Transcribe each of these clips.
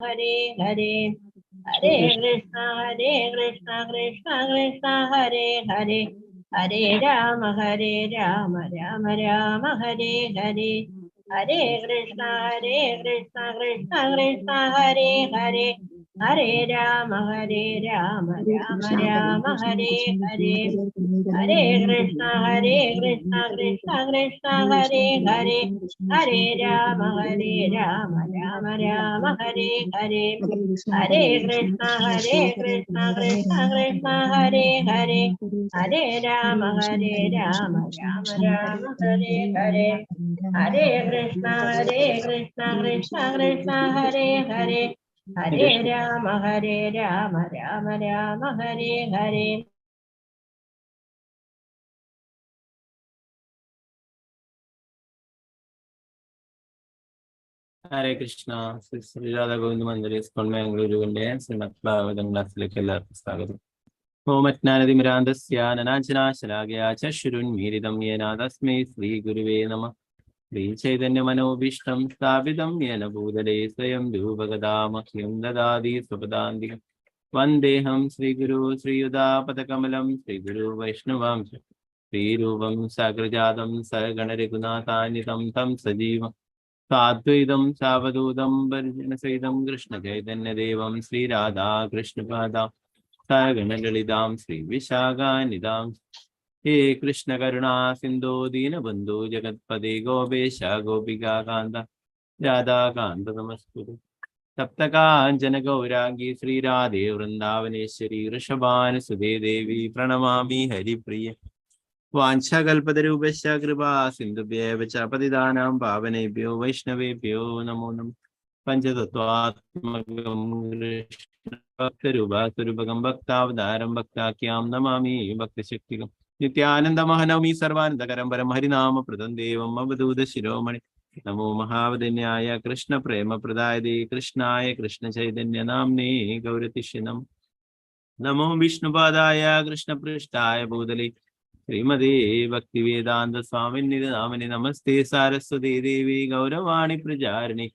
Hare Hare. Hare Krishna Krishna Krishna Hare Hare. Hare Rama Rama Rama Hare Hare. Hare Krishna Krishna Krishna Hare Hare. Hare Rama Rama Rama Hare Hare. Hare Krishna Krishna Krishna Hare Hare. Hare Rama Rama Rama Hare Hare. Hare Krishna Krishna Krishna Hare Hare. Hare Rama Rama Rama Hare Hare. Hare Krishna Krishna Krishna Hare Hare. Hare Rama Rama Rama Hare Hare. Hare Krishna, Sri Radha Govinda Mandir ISKCON Mangalore SRIMAD BHAGAVATAM ക്ലാസ്സിലേക്ക് എല്ലാവർക്കും സ്വാഗതം. ഓമജ്ഞാനതിമിരാന്തസ്യ അനനാശനാശലാകയാ ചക്ഷുരുന്മീലിതം യേന തസ്മൈ ശ്രീ ഗുരുവേ നമഃ. ശ്രീചൈതന്യമനോഭീഷ്ടം സ്ഥാപിതം യേന ഭൂതലേ സ്വയം രൂപഗദാമഹ്യം ദദാതി സ്വപദാന്തികം. വന്ദേഹം ശ്രീഗുരു ശ്രീയുതാപദകമലം ശ്രീഗുരു വൈഷ്ണവാംശ ശ്രീരൂപം സഗ്രജാതം സഗണരഘുനാഥാന്വിതം തം സജീവം സാദ്വൈതം സാവധൂതം പരിജനസഹിതം കൃഷ്ണചൈതന്യദേവം ശ്രീരാധാ കൃഷ്ണപാദാം സഗണലളിതാം ശ്രീവിശാഖാനിധാം. ഹേ കൃഷ്ണ കരുണാ സിന്ധോ ദീനബന്ധു ജഗത്പദേ ഗോപേശ ഗോപികാകാന്ത രാധാകാന്ത നമസ്കുരു. സപ്തകാഞ്ചന ഗൗരാംഗി ശ്രീരാധേ വൃന്ദാവനേശ്വരി വൃഷഭാനുസുതേ ദേവി പ്രണമാമി ഹരിപ്രിയ. വാഞ്ചകൽപതരൂപശ്ച കൃപാ സിന്ധുഭ്യേവ ച പതിതാനാം പാവനേഭ്യോ വൈഷ്ണവേഭ്യോ നമോ നമഃ. പഞ്ചതത്വാത്മകം ഭക്തരൂപസ്വരൂപകം ഭക്താവതാരം ഭക്താഖ്യാം നമാമി ഭക്തശക്തികം. നിത്യാനന്ദമഹനൗമി സർവാനന്ദകരം പരം ഹരിനാമ പ്രദം ദേവം അവധൂത ശിരോമണി. നമോ മഹാവദന്യായ കൃഷ്ണ പ്രേമപ്രദായതേ കൃഷ്ണായ കൃഷ്ണ ചൈതന്യ നാംനേ ഗൗരതിഷ്യം. നമോ വിഷ്ണുപാദായ കൃഷ്ണപൃഷ്ഠായ ഭൂതലേ ശ്രീമതേ ഭക്തിവേദാന്ത സ്വാമിനി നാമിനി. നമസ്തേ സാരസ്വതീ ദേവി ഗൗരവാണി പ്രചാരിണി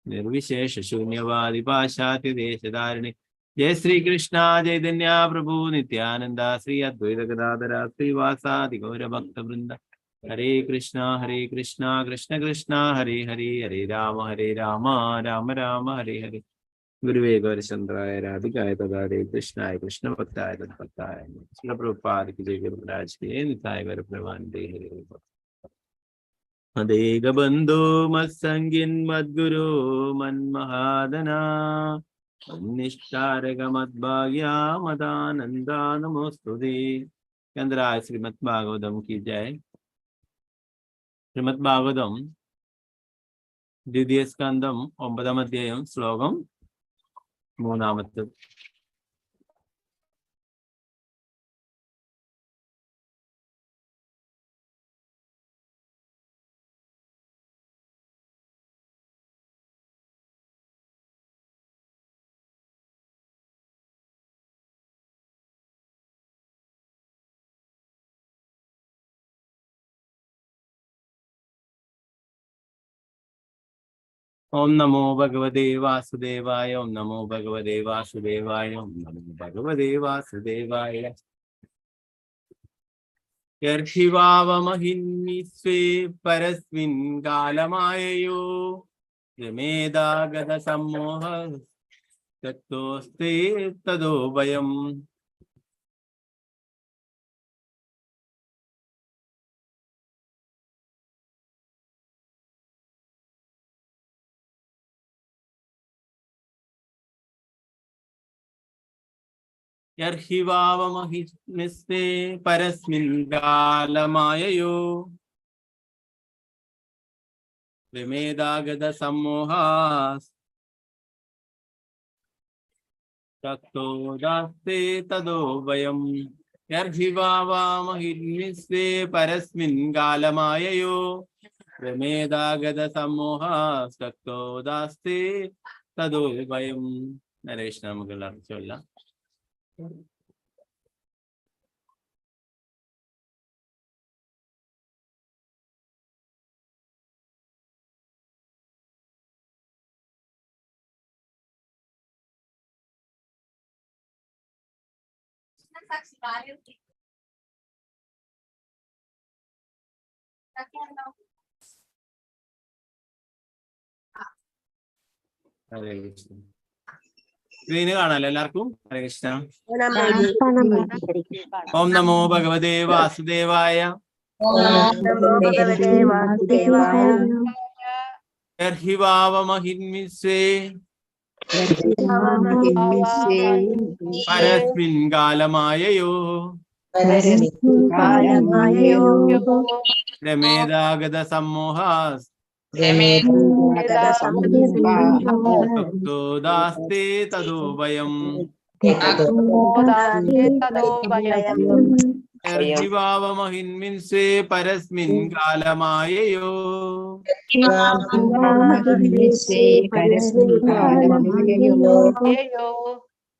നിർവിശേഷ ശൂന്യവാദി പാശ്ചാത്യ ദേശധാരിണി. ജയ ശ്രീകൃഷ്ണ ചൈതന്യ പ്രഭു നിത്യാനന്ദ ശ്രീ അദ്വൈത ഗദാധര ശ്രീവാസാദി ഗൗരഭക്തവൃന്ദ. ഹരേ കൃഷ്ണ കൃഷ്ണ കൃഷ്ണ ഹരേ ഹരേ. ഹരേ രാമ രാമ രാമ ഹരേ ഹരേ. ഗുരുവേ ഗൗരചന്ദ്രായ രാധികായ തഥാരേ കൃഷ്ണായ കൃഷ്ണഭക്തായ തദ്ഭക്തായ പ്രഭുപാദിക്ക് ജയ ഗുരുരാജ് നിതായ ഗൗരപ്രവാനന്ദേ ഹരേ. മദേകബന്ധോ മത്സംഗിൻ മദ്ഗുരു മന്മഹാദന നിഷ്കാരക മദ്ഭാഗ്യാ മദാനന്ദാ നമോസ്തുതേ. ചന്ദ്രായ ശ്രീമദ് ഭാഗവതം കി ജയ. ശ്രീമദ് ഭാഗവതം ദ്വിതീയ സ്കന്ധം 9-ാം അധ്യായം ശ്ലോകം 3. ഓം നമോ ഭഗവതേ വാസുദേവായ. ഓം നമോ ഭഗവതേ വാസുദേവായ. ഓം നമോ ഭഗവതേ വാസുദേവായ. യർഹിവാവമഹിന്വിശ്വേ പരസ്മിൻ കാലമായയോ രമേദാഗത സമ്മോഹ തത്തോസ്തേ തദോ ഭയം. യർഹിവാവമഹിന്വിശ്വേ പരസ്മിൻ കാലമായയോ രമേദാഗത സമ്മോഹാസ് തത്തോ ദാസ്തേ തദോ ഭയം. യർഹിവാവമഹിന്വിശ്വേ പരസ്മിൻ കാലമായയോ രമേദാഗത സമ്മോഹാസ് തത്തോ ദാസ്തേ തദോ ഭയം. നരേഷ് നമുക്ക് എല്ലാവർക്കും ചൊല്ലാം. ഹരേ കൃഷ്ണ. സ്ക്രീന് കാണാലോ എല്ലാവർക്കും? ഹരേ കൃഷ്ണ. ഓം നമോ ഭഗവതേ വാസുദേവായ. യർഹി വാവമഹിന്മിസ്വേ പരസ്മിൻ കാലമായയോ രമേദാഗത സമ്മോഹാസ് ഭക്തോ ദാസ്തേ തദോഭയം. യർഹി വാവമഹിന്മിസ്വേ പരസ്മിൻ കാലമായയോ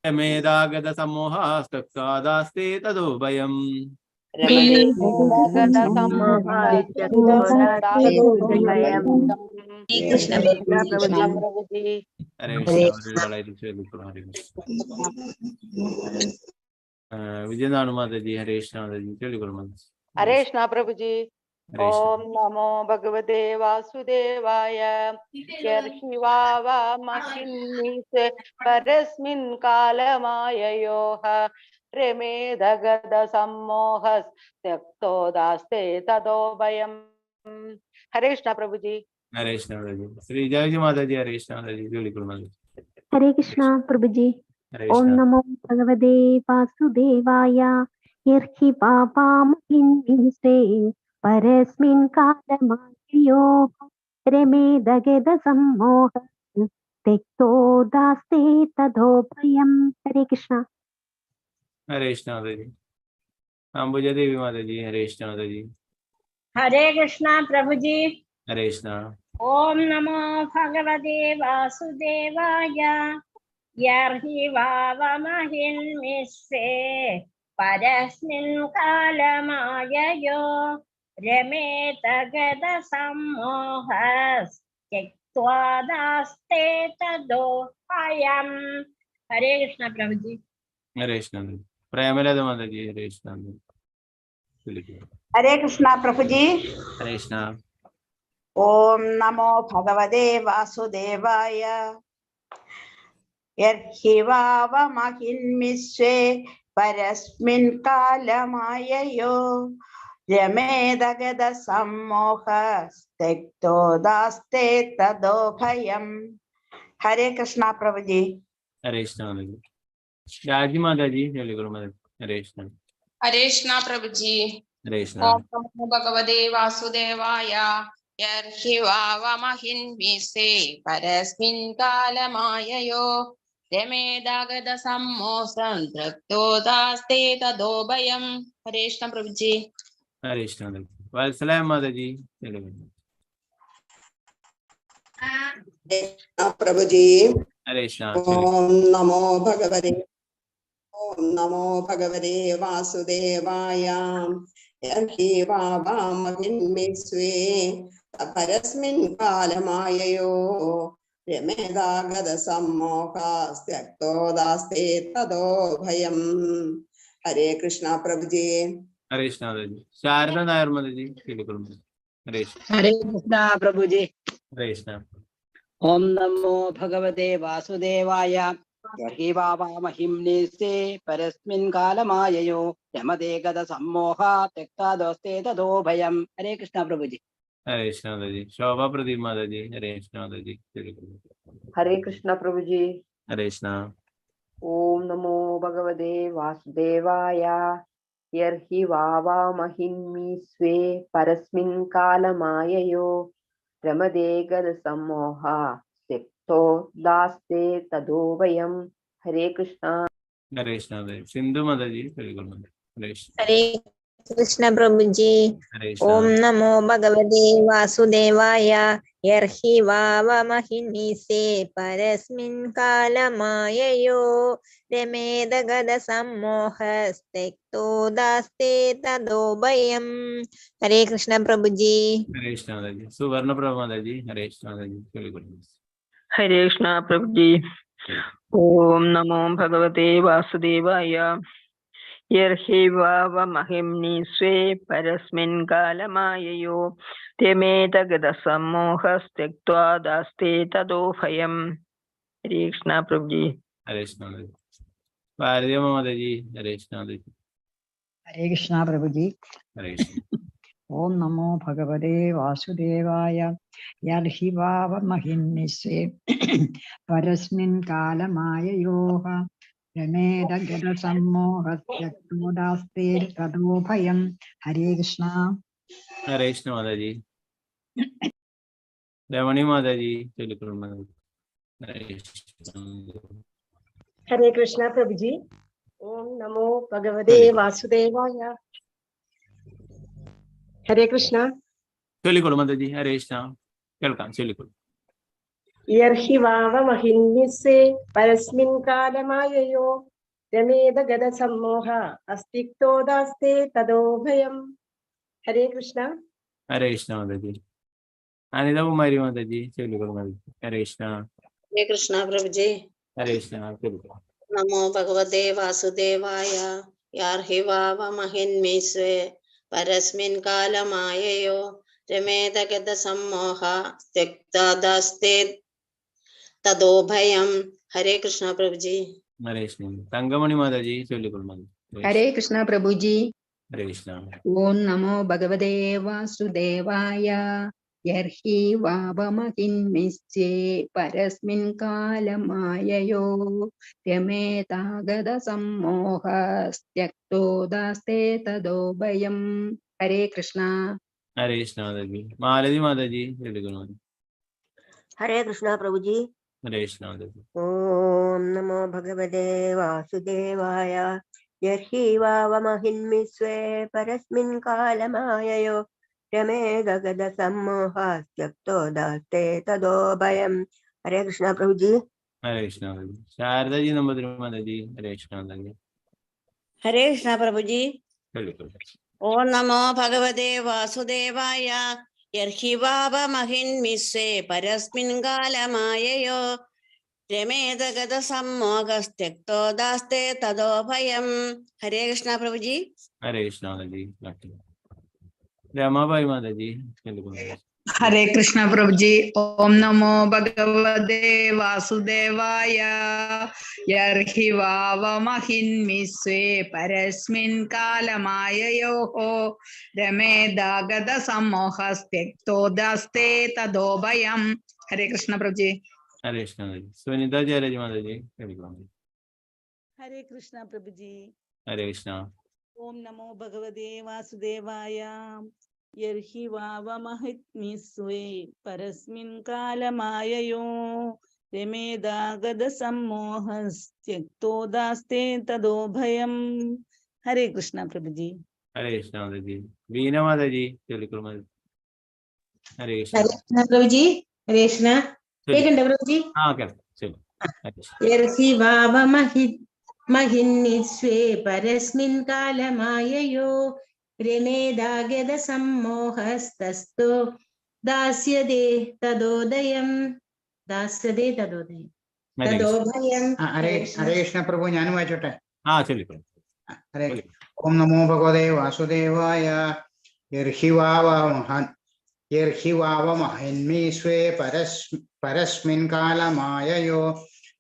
രമേദാഗത സമ്മോഹാസ്തക്താദാസ്തേ തദോഭയം. വിജയനാണ് മാതാജി. ഹരേ കൃഷ്ണ മാതാജി. ഹരേ കൃഷ്ണ പ്രഭുജി. ഓം നമോ ഭഗവതേ വാസുദേവായ. യർഹി വാവമഹിന്മിസ്വേ പരസ്മിൻ കാലമായയോഃ രമേദഗത സമ്മോഹസ് ത്യക്തോ ദാസ്തേ തദോഭയം. ഹരേ കൃഷ്ണ പ്രഭുജി. ഹരേ കൃഷ്ണ മാതാജി. ശ്രീജാജി മാതാജി. ഹരേ കൃഷ്ണ മാതാജി. ഹരേ കൃഷ്ണ പ്രഭുജി. ഓം നമോ ഭഗവതേ വാസുദേവായ. യർഹി വാവമഹിന്മിസ്വേ പരസ്മിൻ കാലമായയോഃ രമേദഗത സമ്മോഹസ് ത്യക്തോ ദാസ്തേ തദോഭയം. ഹരേ കൃഷ്ണ. ഹരേ കൃഷ്ണ മാതാജി. അംബുജാദേവി മാതാജി. ഹരേ കൃഷ്ണ മാതാജി. ഹരേ കൃഷ്ണ പ്രഭുജി. ഹരേ കൃഷ്ണ. ഓം നമോ ഭഗവതേ വാസുദേവായ. യർഹി വാവമഹിന്മിസ്വേ പരസ്മിൻ കാലമായയോ രമേദഗത സമ്മോഹസ് ത്യക്ത്വാ ദാസ്തേ തദോഭയം. ഹരേ കൃഷ്ണ പ്രഭുജി. ഹരേ കൃഷ്ണ. പ്രേമലത മാതാജി. ഹരേ കൃഷ്ണ. ഹരേ കൃഷ്ണ പ്രഭുജി. ഹരേ കൃഷ്ണ. ഓം നമോ ഭഗവതേ വാസുദേവായ. യർഹി വാവമഹിന്മിസ്വേ പരസ്മിൻ കാലമായയോ രമേദഗത സമ്മോഹസ് ത്യക്തോ ദാസ്തേ തദോഭയം. ഹരേ കൃഷ്ണ പ്രഭുജി. ഹരേ കൃഷ്ണ മാതാജി. രാജി മാതാജി. ഹരേ കൃഷ്ണ. ഹരേ കൃഷ്ണ പ്രഭുജി. ഹരേ കൃഷ്ണ. ഓം നമോ ഭഗവതേ വാസുദേവായ. യർഹി വാവമഹിന്മിസ്വേ പരസ്മിൻ കാലമായയോ രമേദാഗത സമ്മോഹം ത്യക്തോ ദാസ്തേ തദോഭയം. ഹരേ കൃഷ്ണ പ്രഭുജി. ഹരേ കൃഷ്ണ. വത്സല മാതാജി. പ്രഭുജി. ഹരേ കൃഷ്ണ. ഓം നമോ ഭഗവതേ വാസുദേവായ. യർഹി വാവമഹിന്മിസ്വേ പരസ്മിൻ കാലമായയോ രമേദാഗത സമ്മോഹാസ് ത്യക്തോ ദാസ്തേ തദോഭയം. ഹരേ കൃഷ്ണ പ്രഭുജി. ഹരേ കൃഷ്ണ മാതാജി. ശാരദ നായർ മാതാജി. ഹരേ കൃഷ്ണ. ഹരേ കൃഷ്ണ പ്രഭുജി. ഹരേ കൃഷ്ണ. ഓം നമോ ഭഗവതേ വാസുദേവായ. യർഹി വാവമഹിന്മിസ്വേ പരസ്മിൻ കാലമായയോ രമദേഗത സമ്മോഹ ത്യക്താദോസ്തേ തദോഭയം. ഹരേ കൃഷ്ണ പ്രഭുജി. ഹരേ കൃഷ്ണ മാതാജി. ശോഭാ പ്രദീപ് മാതാജി. ഹരേ കൃഷ്ണ മാതാജി. ഹരേ കൃഷ്ണ പ്രഭുജി. ഹരേ കൃഷ്ണ. ഓം നമോ ഭഗവതേ വാസുദേവായ. യർഹി വാവമഹിന്മിസ്വേ പരസ്മിൻ കാലമായയോ രമദേഗത സമ്മോഹ ത്യക്തോ ദാസ്തേ തദോഭയം. ഹരേ കൃഷ്ണ. ഹരേ കൃഷ്ണ മാതാജി. സിന്ധു മാതാജി. ഹരേ കൃഷ്ണ. ഹരേ കൃഷ്ണ പ്രഭുജി. ഹരേ കൃഷ്ണ. ഓം നമോ ഭഗവതേ വാസുദേവായ. യർഹി വാവമഹിന്മിസ്വേ പരസ്മിൻ കാലമായയോ രമേദഗത സമ്മോഹസ് ത്യക്തോ ദാസ്തേ തദോഭയം. ഹരേ കൃഷ്ണ പ്രഭുജി. ഹരേ കൃഷ്ണ മാതാജി. സുവർണപ്രഭ മാതാജി. ഹരേ കൃഷ്ണ മാതാജി. ഹരേ കൃഷ്ണ പ്രഭുജി. ഓം നമോ ഭഗവതേ വാസുദേവായ. Yerhi Vava Mahimni Swe Parasmin Kalamayayo Temeta Gadasamohas Tektva Daste Tadofayam. Hare Krishna Prabhuji. Hare Krishna. Bharatiya Mataji. Hare Krishna. Hare Krishna Prabhuji. Hare Krishna. Om Namo Bhagavate Vasudevaya. Yarhi Vava Mahinnisve Parasmin Kalamaya Yoga Rameda Gada Sammohasya Todaste Tadopayam. Hare Krishna. Hare Krishna Mataji. Ramani Mataji. Telugu. Hare Krishna. Hare Krishna Prabhuji. Om Namo Bhagavate Vasudevaya. Hare Krishna. Telugu Mataji. Hare Krishna. Welcome. Telugu. Yarhi Vava Mahinnisve Parasmin Kalamayayo Rameda Gada Sammoha Astikto Daste Tadobhayam. Hare Krishna. Hare Krishna Mataji. Anida Kumari Mataji. Telugu Mataji. Hare Krishna. Hare Krishna Prabhuji. Hare Krishna. Telugu. Namo Bhagavate Vasudevaya. Yarhi Vava Mahinnisve Parasmin Kalamayayo Rameda Gada Sammoha Astikto Daste Tadobhayam. Hare Krishna Prabhuji. Hare Krishna. Tangamani Mataji. Telugu Mataji. Hare Krishna Prabhuji. Hare Krishna. Om Namo Bhagavate Vasudevaya. Yarhi Vava Mahinnisve Parasmin Kalamayayo Rameda Gada Sammoha Astikto Daste Tadobhayam. Hare Krishna. Hare Krishna Mataji. Maladi Mataji. Telugu Mataji. Hare Krishna Prabhuji. Hare Krishna Mataji. Om Namo Bhagavate Vasudevaya. Yarhi Vava Mahinnisve Parasmin Kalamayayo Rameda Gada Sammoha Astikto Daste Tadobhayam. Hare Krishna Prabhuji. Hare Krishna Mataji. Shardaji Nambadri Mataji. Hare Krishna Mataji. Hare Krishna Prabhuji. Telugu. Om Namo Bhagavate Vasudevaya. Yarhi Vava Mahinnisve Parasmin Kalamayayo Rameda Gada Sammohas Tekto Daste Tadobhayam. Hare Krishna Prabhuji. Hare Krishna Mataji. Ramabai Mataji. Telugu Mataji. Hare Krishna Prabhuji. Om Namo Bhagavate Vasudevaya. Yarhi Vava Mahinnisve Parasmin Kalamayayo Rameda Gada Sammohas Tekto Daste Tadobhayam. Hare Krishna Prabhuji. Hare Krishna Mataji. Sunita Jaraji Mataji. Telugu Mataji. Hare Krishna Prabhuji. Hare Krishna. Om Namo Bhagavate Vasudevaya. Yarhi Vava Mahinnisve Parasmin Kalamayayo Rameda Gada Sammohas Tekto Daste Tadobhayam. Hare Krishna Prabhuji. Hare Krishna Mataji. Veena Mataji. Telugu Mataji. Hare Krishna. Hare Krishna Prabhuji. Hare Krishna. Prabhuji. Okay. Yarhi Vava Mahinnisve Parasmin Kalamayayo Rameda Gada Sammohas Tasto Dasyade Tadodayam. Dasyade Tadodayam. Tadobhayam. Hare Krishna Prabhu. Nanu vachotte. Telugu. Hare. Om Namo Bhagavate Vasudevaya. Yarhi Vava Mahinnisve Parasmin Kalamayayo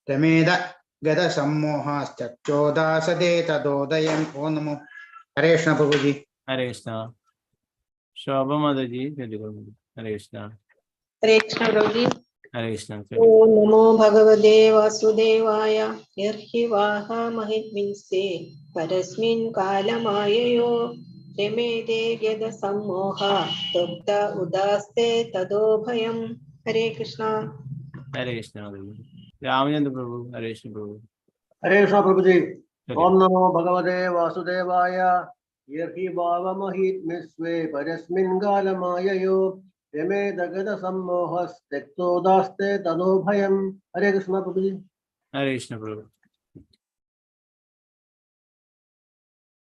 Rameda Gada Sammoha Astikto Tadodayam. Om Namo. Hare Krishna Prabhuji. Hare Krishna. Shobha Mataji. Telugu Mataji. Hare Krishna. Hare Krishna Prabhuji. Hare Krishna. Om Namo Bhagavate Vasudevaya. Yarhi Vava Mahinnisve Parasmin Kalamayayo Rameda Gada Sammoha Astikto Daste Tadobhayam. Hare Krishna. Hare Krishna. Ramachandra Prabhu. Hare Krishna Prabhu. Hare Krishna Prabhuji. Om Namo Bhagavate Vasudevaya. Yarhi Vava Mahinnisve Parasmin Kalamayayo Rameda Gada Sammohas Tekto Daste Tadobhayam. Hare Krishna Prabhuji. Hare Krishna Prabhu.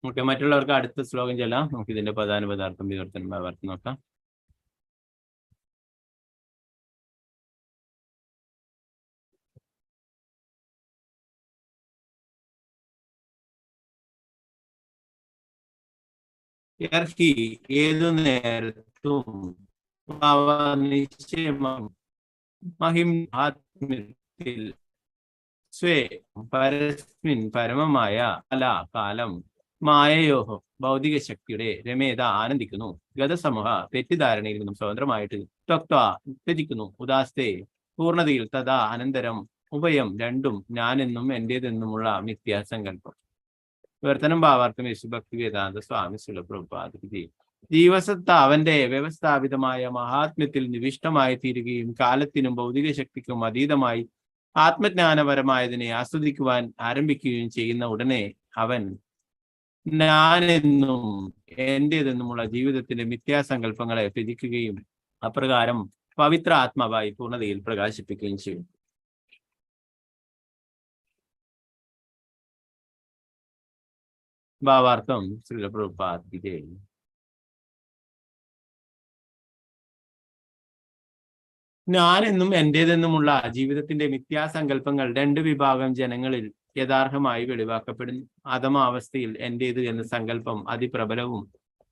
Okay, മറ്റുള്ളവർക്ക് അടുത്ത ശ്ലോകം ചെല്ലാം. നമുക്ക് ഇതിന്റെ പ്രധാന പദാർത്ഥം വിവർത്തനം നോക്കാം. യർഹി ഏതു നേരത്തും നിശ്ചയമാകും മഹിം ആത്മ്യത്തിൽ സ്വേ പരസ്മിൻ പരമമായ കാലം മായയോഹോ ഭൗതിക ശക്തിയുടെ രമേത ആനന്ദിക്കുന്നു. ഗതസമൂഹ തെറ്റിദ്ധാരണയിൽ നിന്നും സ്വതന്ത്രമായിട്ട് ത്വക്ത ത്യജിക്കുന്നു. ഉദാസ്തേ പൂർണ്ണതയിൽ തഥാ അനന്തരം ഉഭയം രണ്ടും ഞാനെന്നും എന്റേതെന്നുമുള്ള മിഥ്യാസങ്കല്പം. വിവർത്തനം ഭാവാർത്ഥം യേശുഭക്തി വേദാന്ത സ്വാമി സുലഭ്രപാദി. ജീവസത്ത അവന്റെ വ്യവസ്ഥാപിതമായ മഹാത്മ്യത്തിൽ നിവിഷ്ടമായി തീരുകയും കാലത്തിനും ഭൗതിക ശക്തിക്കും അതീതമായി ആത്മജ്ഞാനപരമായതിനെ ആസ്വദിക്കുവാൻ ആരംഭിക്കുകയും ചെയ്യുന്ന ഉടനെ അവൻ ഞാനെന്നും എന്റേതെന്നുമുള്ള ജീവിതത്തിന്റെ മിഥ്യാസങ്കല്പങ്ങളെ ത്യജിക്കുകയും അപ്രകാരം പവിത്ര ആത്മാവായി പൂർണ്ണതയിൽ പ്രകാശിപ്പിക്കുകയും ചെയ്യും. ഭാവാർത്ഥം ശ്രീല പ്രഭുപാദിക്ക്. ഞാനെന്നും എന്റേതെന്നുമുള്ള ജീവിതത്തിന്റെ മിഥ്യാസങ്കല്പങ്ങൾ രണ്ട് വിഭാഗം ജനങ്ങളിൽ യഥാർത്ഥമായി വെളിവാക്കപ്പെടുന്നു. അധമാവസ്ഥയിൽ എന്റേത് എന്ന സങ്കല്പം അതിപ്രബലവും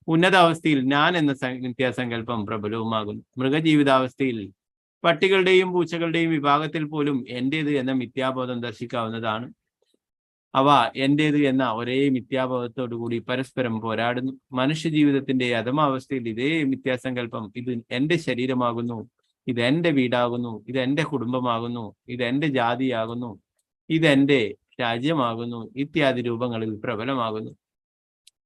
ഉന്നതാവസ്ഥയിൽ ഞാൻ എന്ന മിഥ്യാസങ്കല്പം പ്രബലവുമാകുന്നു. മൃഗജീവിതാവസ്ഥയിൽ പട്ടികളുടെയും പൂച്ചകളുടെയും വിഭാഗത്തിൽ പോലും എന്റേത് എന്ന മിഥ്യാബോധം ദർശിക്കാവുന്നതാണ്. അവ എന്റേത് എന്ന ഒരേ മിഥ്യാബോധത്തോടുകൂടി പരസ്പരം പോരാടുന്നു. മനുഷ്യ ജീവിതത്തിന്റെ അധമാവസ്ഥയിൽ ഇതേ മിഥ്യാസങ്കല്പം ഇത് എന്റെ ശരീരമാകുന്നു, ഇത് എന്റെ വീടാകുന്നു, ഇത് എന്റെ കുടുംബമാകുന്നു, ഇത് എന്റെ ജാതിയാകുന്നു, ഇതെന്റെ രാജ്യമാകുന്നു ഇത്യാദി രൂപങ്ങളിൽ പ്രബലമാകുന്നു.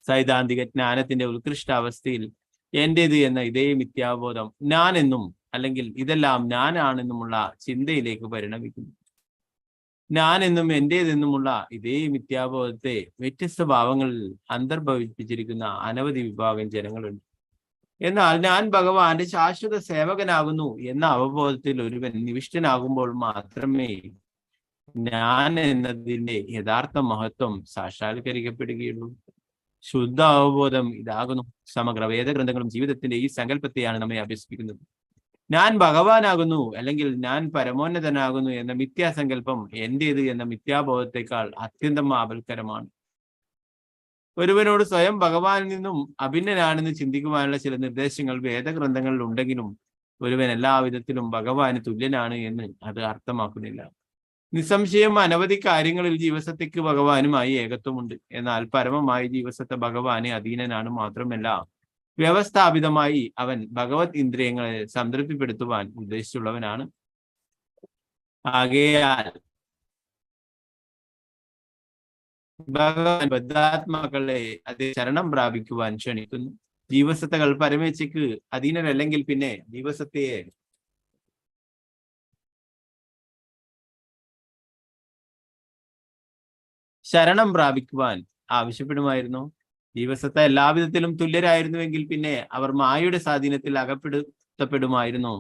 സൈദ്ധാന്തിക ജ്ഞാനത്തിന്റെ ഉത്കൃഷ്ടാവസ്ഥയിൽ എന്റേത് എന്ന ഇതേ മിഥ്യാബോധം ഞാൻ എന്നും അല്ലെങ്കിൽ ഇതെല്ലാം ഞാനാണെന്നുമുള്ള ചിന്തയിലേക്ക് പരിണമിക്കുന്നു. ഞാൻ എന്നും എന്റേതെന്നുമുള്ള ഇതേ മിഥ്യാബോധത്തെ വ്യത്യസ്ത ഭാവങ്ങളിൽ അന്തർഭവിപ്പിച്ചിരിക്കുന്ന അനവധി വിഭാഗം ജനങ്ങളുണ്ട്. എന്നാൽ ഞാൻ ഭഗവാന്റെ ശാശ്വത സേവകനാകുന്നു എന്ന അവബോധത്തിൽ ഒരുവൻ നിവിഷ്ടനാകുമ്പോൾ മാത്രമേ ഞാൻ എന്നതിന്റെ യഥാർത്ഥ മഹത്വം സാക്ഷാത്കരിക്കപ്പെടുകയുള്ളൂ. ശുദ്ധ അവബോധം ഇതാകുന്നു. സമഗ്ര വേദഗ്രന്ഥങ്ങളും ജീവിതത്തിന്റെ ഈ സങ്കല്പത്തെയാണ് നമ്മെ അഭ്യസിപ്പിക്കുന്നത്. ഞാൻ ഭഗവാനാകുന്നു അല്ലെങ്കിൽ ഞാൻ പരമോന്നതനാകുന്നു എന്ന മിഥ്യാസങ്കല്പം എന്റേത് എന്ന മിഥ്യാബോധത്തെക്കാൾ അത്യന്തം ആപൽക്കരമാണ്. ഒരുവനോട് സ്വയം ഭഗവാനിൽ നിന്നും അഭിന്നനാണെന്ന് ചിന്തിക്കുവാനുള്ള ചില നിർദ്ദേശങ്ങൾ വേദഗ്രന്ഥങ്ങളിൽ ഉണ്ടെങ്കിലും ഒരുവൻ എല്ലാവിധത്തിലും ഭഗവാന് തുല്യനാണ് എന്ന് അത് അർത്ഥമാക്കുന്നില്ല. നിസ്സംശയം അനവധി കാര്യങ്ങളിൽ ജീവസത്തയ്ക്ക് ഭഗവാനുമായി ഏകത്വമുണ്ട്. എന്നാൽ പരമമായി ജീവസത്ത ഭഗവാന് അധീനനാണ്. മാത്രമല്ല വ്യവസ്ഥാപിതമായി അവൻ ഭഗവത് ഇന്ദ്രിയങ്ങളെ സംതൃപ്തിപ്പെടുത്തുവാൻ ഉദ്ദേശിച്ചുള്ളവനാണ്. ആകയാൽ ഭഗവാൻ ബദ്ധാത്മാക്കളെ അത് ശരണം പ്രാപിക്കുവാൻ ക്ഷണിക്കുന്നു. ജീവസത്തകൾ പരമേച്ഛയ്ക്ക് അധീനരല്ലെങ്കിൽ പിന്നെ ജീവസത്തയെ ശരണം പ്രാപിക്കുവാൻ ആവശ്യപ്പെടുമായിരുന്നു. ജീവസത്ത എല്ലാവിധത്തിലും തുല്യരായിരുന്നുവെങ്കിൽ പിന്നെ അവർ മായയുടെ സ്വാധീനത്തിൽ അകപ്പെടുത്തപ്പെടുമായിരുന്നു.